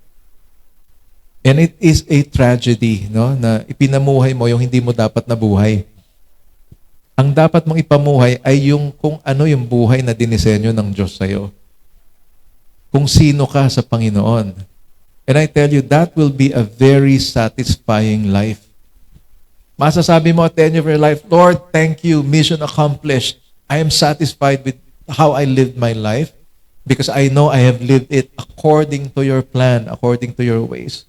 [SPEAKER 3] And it is a tragedy, no? Na ipinamuhay mo yung hindi mo dapat na buhay. Ang dapat mong ipamuhay ay yung kung ano yung buhay na dinisenyo ng Diyos sa'yo. Kung sino ka sa Panginoon. And I tell you, that will be a very satisfying life. Masasabi mo at the end of your life, Lord, thank you, mission accomplished. I am satisfied with how I lived my life because I know I have lived it according to your plan, according to your ways.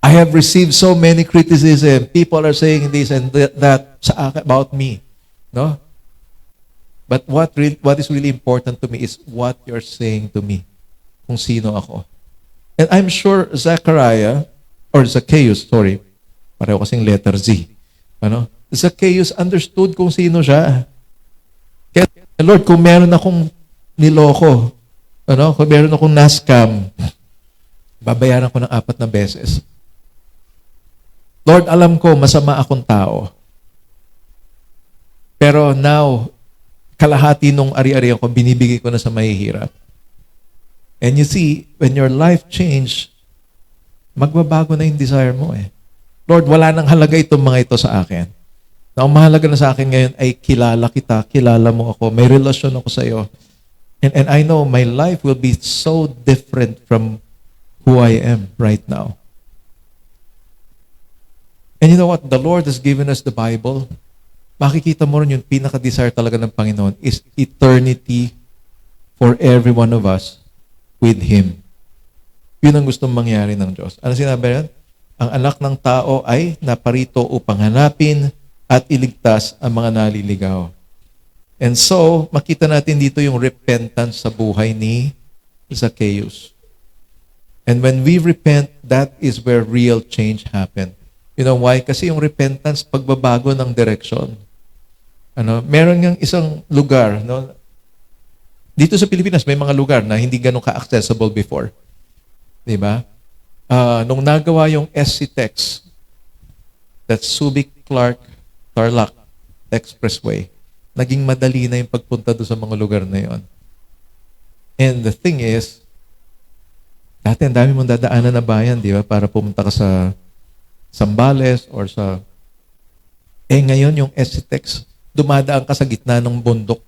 [SPEAKER 3] I have received so many criticism. People are saying this and that about me. No? But what is really important to me is what you're saying to me. Kung sino ako. And I'm sure Zacchaeus, pareho kasing letter Z. Ano? Zacchaeus understood kung sino siya. Kaya, Lord, kung meron akong niloko, kung meron akong na-scam, babayaran ko ng 4 na beses. Lord, alam ko, masama akong tao. Pero now, kalahati nung ari-arian ko, binibigay ko na sa mahihirap. And you see, when your life change, magbabago na yung desire mo eh. Lord, wala nang halaga itong mga ito sa akin. Na ang mahalaga na sa akin ngayon ay kilala kita, kilala mo ako, may relasyon ako sa iyo. And I know my life will be so different from who I am right now. And you know what? The Lord has given us the Bible. Makikita mo rin yung pinaka-desire talaga ng Panginoon is eternity for every one of us with Him. Yun ang gustong mangyari ng Diyos. Ano sinabi yan? Ang anak ng tao ay naparito upang hanapin at iligtas ang mga naliligaw. And so, makita natin dito yung repentance sa buhay ni Zacchaeus. And when we repent, that is where real change happen. You know why? Kasi yung repentance, pagbabago ng direksyon. Meron yung isang lugar, dito sa Pilipinas, may mga lugar na hindi ganun ka-accessible before. Diba? Nung nagawa yung SC-TEX, that's Subic, Clark, Tarlac Expressway, naging madali na yung pagpunta doon sa mga lugar na yon. And the thing is, dati ang dami mong dadaanan na bayan, di ba? Para pumunta ka sa Zambales or sa... ngayon yung SCTEX, dumadaan ka sa gitna ng bundok.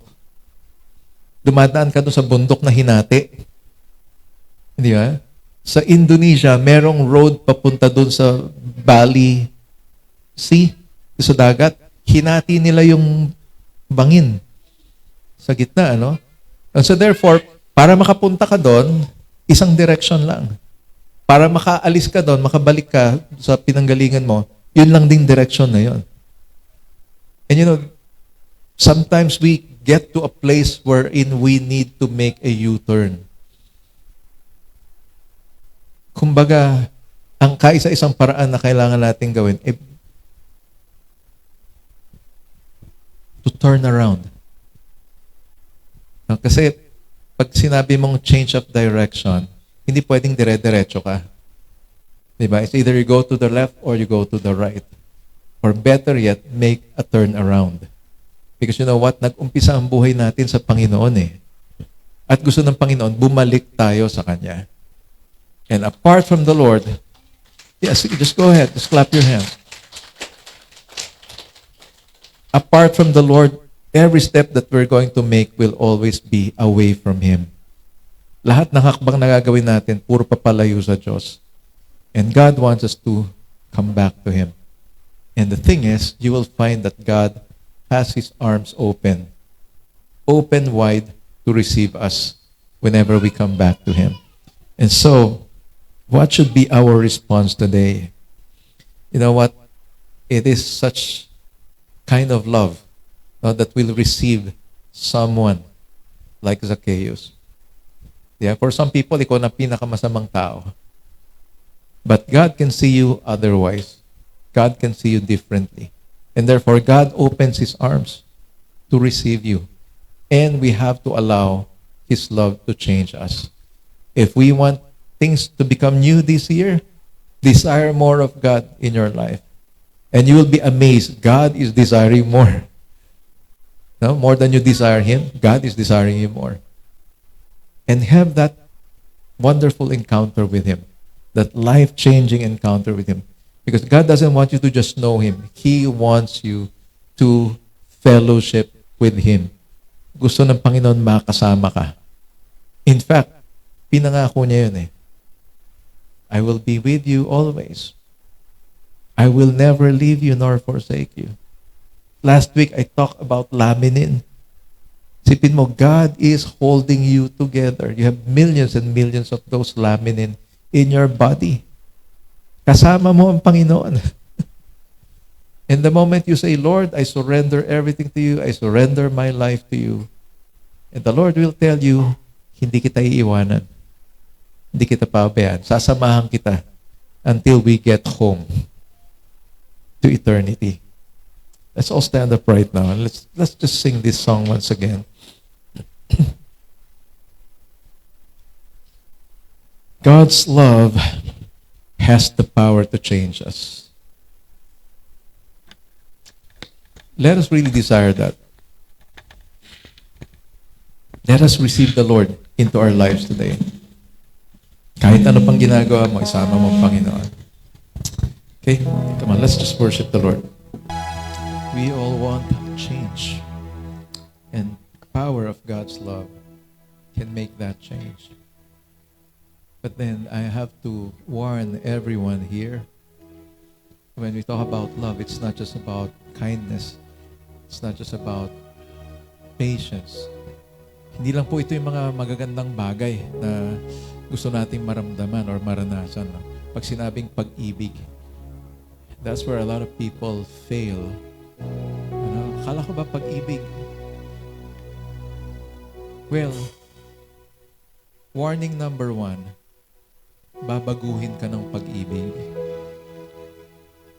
[SPEAKER 3] Dumadaan ka doon sa bundok na hinati. Di ba? Sa Indonesia, merong road papunta doon sa Bali Sea, sa dagat. Hinati nila yung bangin sa gitna, ano? And so therefore, para makapunta ka doon, isang direction lang. Para makaalis ka doon, makabalik ka sa pinanggalingan mo, yun lang ding direction na yun. And you know, sometimes we get to a place wherein we need to make a U-turn. Kumbaga, ang kaisa-isang paraan na kailangan natin gawin, to turn around. Kasi pag sinabi mong change of direction, hindi pwedeng dire-diretso ka. Diba? It's either you go to the left or you go to the right. Or better yet, make a turn around. Because you know what? Nag-umpisa ang buhay natin sa Panginoon eh. At gusto ng Panginoon, bumalik tayo sa Kanya. And apart from the Lord, yes, just go ahead, just clap your hands. Apart from the Lord, every step that we're going to make will always be away from Him. Lahat ng hakbang na gagawin natin, puro papalayo sa Diyos. And God wants us to come back to Him. And the thing is, you will find that God has His arms open wide to receive us whenever we come back to Him. And so, what should be our response today? You know what? It is such kind of love that will receive someone like Zacchaeus. Yeah, for some people, ikaw na pinakamasamang tao. But God can see you otherwise. God can see you differently. And therefore, God opens His arms to receive you. And we have to allow His love to change us. If we want things to become new this year, desire more of God in your life. And you will be amazed. God is desiring more. No? More than you desire Him, God is desiring you more. And have that wonderful encounter with Him. That life-changing encounter with Him. Because God doesn't want you to just know Him. He wants you to fellowship with Him. Gusto ng Panginoon makasama ka. In fact, pinangako niya yun eh. I will be with you always. I will never leave you nor forsake you. Last week, I talked about laminin. Sipin mo, God is holding you together. You have millions and millions of those laminin in your body. Kasama mo ang Panginoon. And the moment you say, Lord, I surrender everything to you. I surrender my life to you. And the Lord will tell you, hindi kita iiwanan. Hindi kita pabayaan. Sasamahan kita until we get home to eternity. Let's all stand up right now. Let's just sing this song once again. God's love has the power to change us. Let us really desire that. Let us receive the Lord into our lives today. Kahit ano pang ginagawa mo, isama mo ang Panginoon. Okay? Come on, let's just worship the Lord. We all want change. And the power of God's love can make that change. But then I have to warn everyone here. When we talk about love, it's not just about kindness. It's not just about patience. Hindi lang po ito yung mga magagandang bagay na gusto nating maramdaman or maranasan. No? Pag sinabing pag-ibig, that's where a lot of people fail. Ano? Akala ko ba pag-ibig? Well, warning number 1, babaguhin ka ng pag-ibig.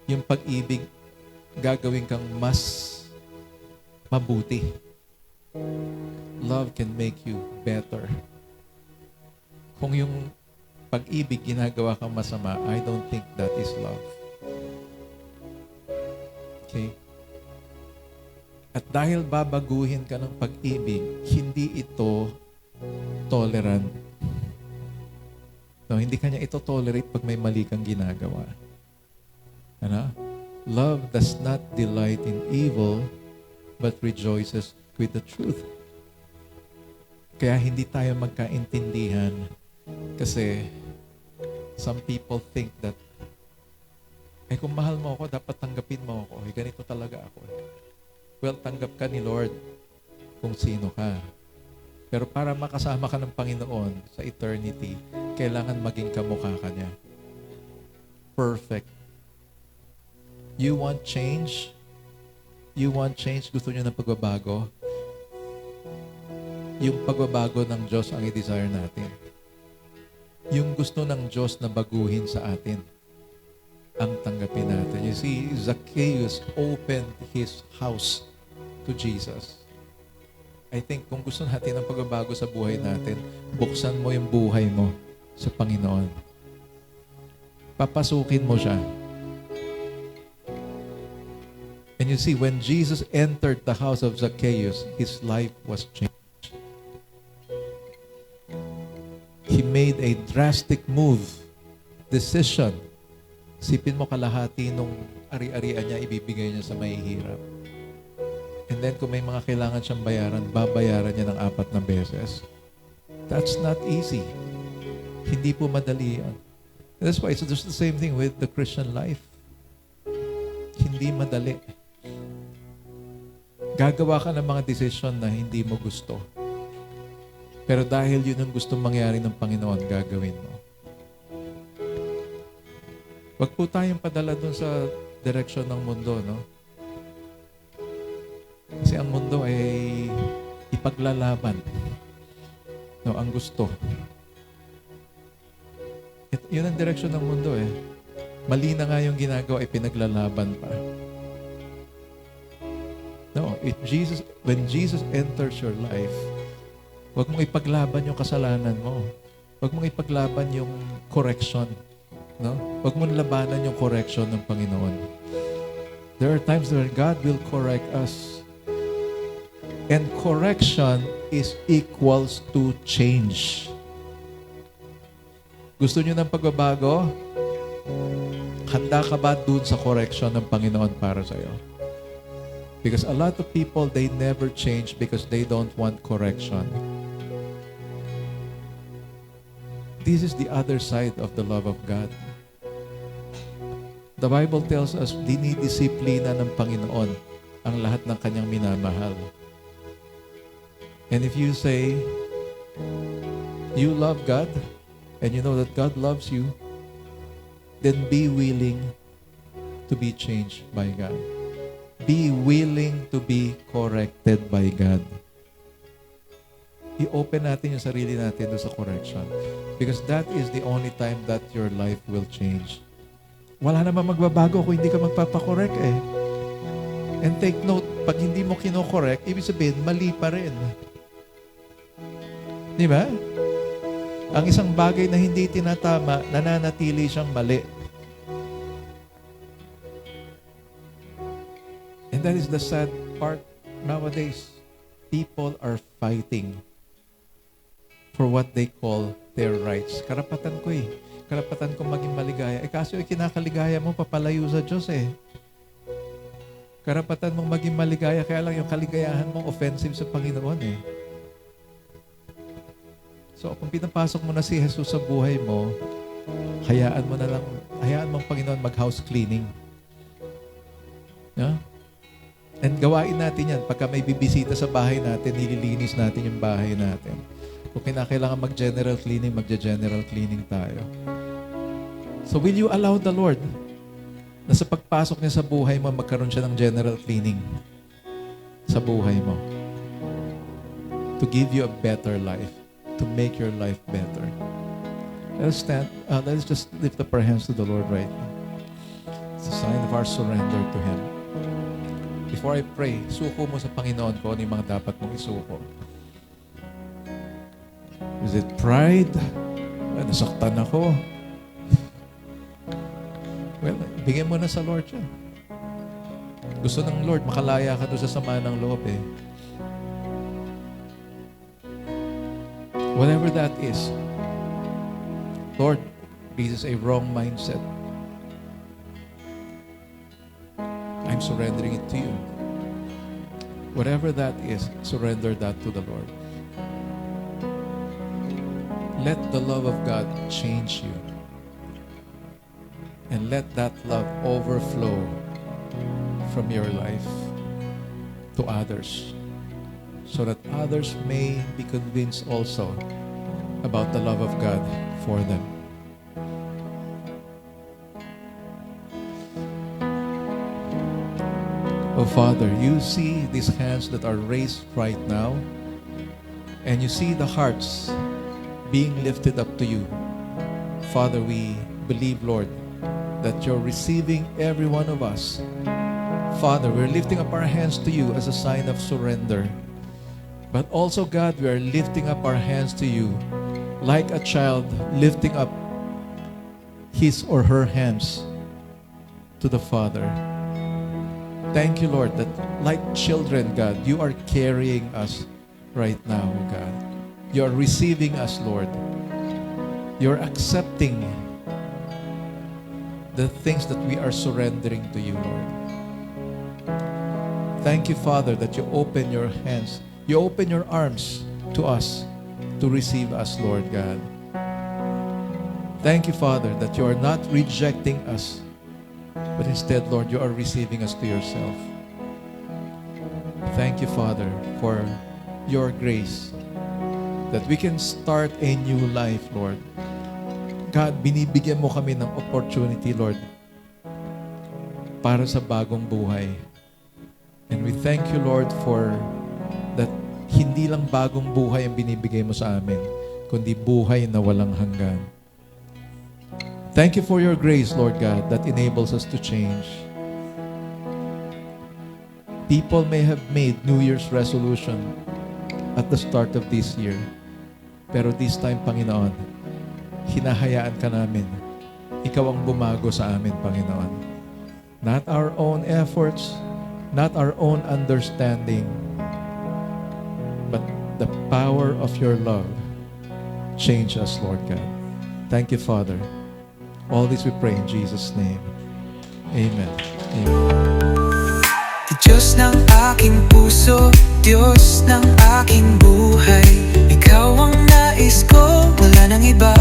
[SPEAKER 3] Yung pag-ibig, gagawin kang mas mabuti. Love can make you better. Kung yung pag-ibig ginagawa kang masama, I don't think that is love. Okay? At dahil babaguhin ka ng pag-ibig, hindi ito tolerant. No, hindi kanya ito tolerate pag may mali kang ginagawa. Ano? Love does not delight in evil, but rejoices with the truth. Kaya hindi tayo magkaintindihan kasi some people think that kung mahal mo ako, dapat tanggapin mo ako. Ganito talaga ako. Well, tanggap ka ni Lord kung sino ka. Pero para makasama ka ng Panginoon sa eternity, kailangan maging kamukha ka niya. Perfect. You want change? You want change? Gusto niyo ng pagbabago? Yung pagbabago ng Diyos ang i-desire natin. Yung gusto ng Diyos na baguhin sa atin ang tanggapin natin. You see, Zacchaeus opened his house to Jesus. I think kung gusto natin ng pagbabago sa buhay natin, buksan mo yung buhay mo sa Panginoon. Papasukin mo siya. And you see, when Jesus entered the house of Zacchaeus, his life was changed. He made a drastic move, decision. Sipin mo kalahati nung ari-arian niya, ibibigay niya sa mahihirap. And then kung may mga kailangan siyang bayaran, babayaran niya ng 4 na beses. That's not easy. Hindi po madali yan. And that's why it's just the same thing with the Christian life. Hindi madali. Gagawa ka ng mga decision na hindi mo gusto. Pero dahil yun ang gustong mangyari ng Panginoon, gagawin mo. Wag po tayong padala dun sa direksyon ng mundo, no? Kasi ang mundo ay ipaglalaban. No, ang gusto. Yun ang direksyon ng mundo eh. Mali na nga yung ginagawa, ay pinaglalaban pa. No, when Jesus enters your life, wag mong ipaglaban yung kasalanan mo. Wag mong ipaglaban yung correction. No? Wag mong labanan yung correction ng Panginoon. There are times where God will correct us. And correction is equals to change. Gusto niyo ng pagbabago? Handa ka ba dun sa correction ng Panginoon para sa'yo? Because a lot of people, they never change because they don't want correction. This is the other side of the love of God. The Bible tells us, dinidisiplina ng Panginoon ang lahat ng kanyang minamahal. And if you say, you love God, and you know that God loves you, then be willing to be changed by God. Be willing to be corrected by God. I-open natin yung sarili natin doon sa correction. Because that is the only time that your life will change. Wala naman magbabago kung hindi ka magpapakorek eh. And take note, pag hindi mo kinokorek, ibig sabihin, mali pa rin. Di ba? Ang isang bagay na hindi tinatama, nananatili siyang mali. And that is the sad part nowadays. People are fighting for what they call their rights. Karapatan ko eh. Karapatan ko maging maligaya. Kaso kinakaligaya mo, papalayo sa Diyos eh. Karapatan mong maging maligaya, kaya lang yung kaligayahan mo offensive sa Panginoon eh. So, kung pinapasok mo na si Jesus sa buhay mo, hayaan mo ang Panginoon mag-house cleaning. Yeah? And gawain natin yan. Pagka may bibisita sa bahay natin, nililinis natin yung bahay natin. Kung kinakailangan mag-general cleaning, magja-general cleaning tayo. So, will you allow the Lord na sa pagpasok niya sa buhay mo, magkaroon siya ng general cleaning sa buhay mo? To give you a better life. To make your life better. Let's stand. Let's just lift up our hands to the Lord right now. It's a sign of our surrender to Him. Before I pray, suko mo sa Panginoon kung ano yung mga dapat mong isuko. Is it pride? Nasaktan ako. Well, bigyan mo na sa Lord siya. Gusto ng Lord, makalaya ka doon sa sama ng loob eh. Whatever that is, Lord, this is a wrong mindset. I'm surrendering it to you. Whatever that is, surrender that to the Lord. Let the love of God change you. And let that love overflow from your life to others, so that others may be convinced also about the love of God for them. Oh Father, you see these hands that are raised right now, and you see the hearts being lifted up to you. Father, we believe, Lord, that you're receiving every one of us. Father, we're lifting up our hands to you as a sign of surrender. But also, God, we are lifting up our hands to you like a child lifting up his or her hands to the Father. Thank you, Lord, that like children, God, you are carrying us right now, God. You are receiving us, Lord. You're accepting the things that we are surrendering to you, Lord. Thank you, Father, that you open your hands, you open your arms to us to receive us, Lord God. Thank you, Father, that you are not rejecting us, but instead, Lord, you are receiving us to yourself. Thank you, Father, for your grace, that we can start a new life, Lord. God, binibigyan mo kami ng opportunity, Lord, para sa bagong buhay. And we thank you, Lord, for that hindi lang bagong buhay ang binibigay mo sa amin, kundi buhay na walang hanggan. Thank you for your grace, Lord God, that enables us to change. People may have made New Year's resolution at the start of this year, pero this time, Panginoon, hinahayaan ka namin. Ikaw ang bumago sa amin, Panginoon. Not our own efforts, not our own understanding, but the power of your love change us, Lord God. Thank you, Father. All this we pray in Jesus' name. Amen. Amen.
[SPEAKER 1] Diyos ng aking puso, Diyos ng aking buhay, Ikaw ang nais ko, wala nang iba.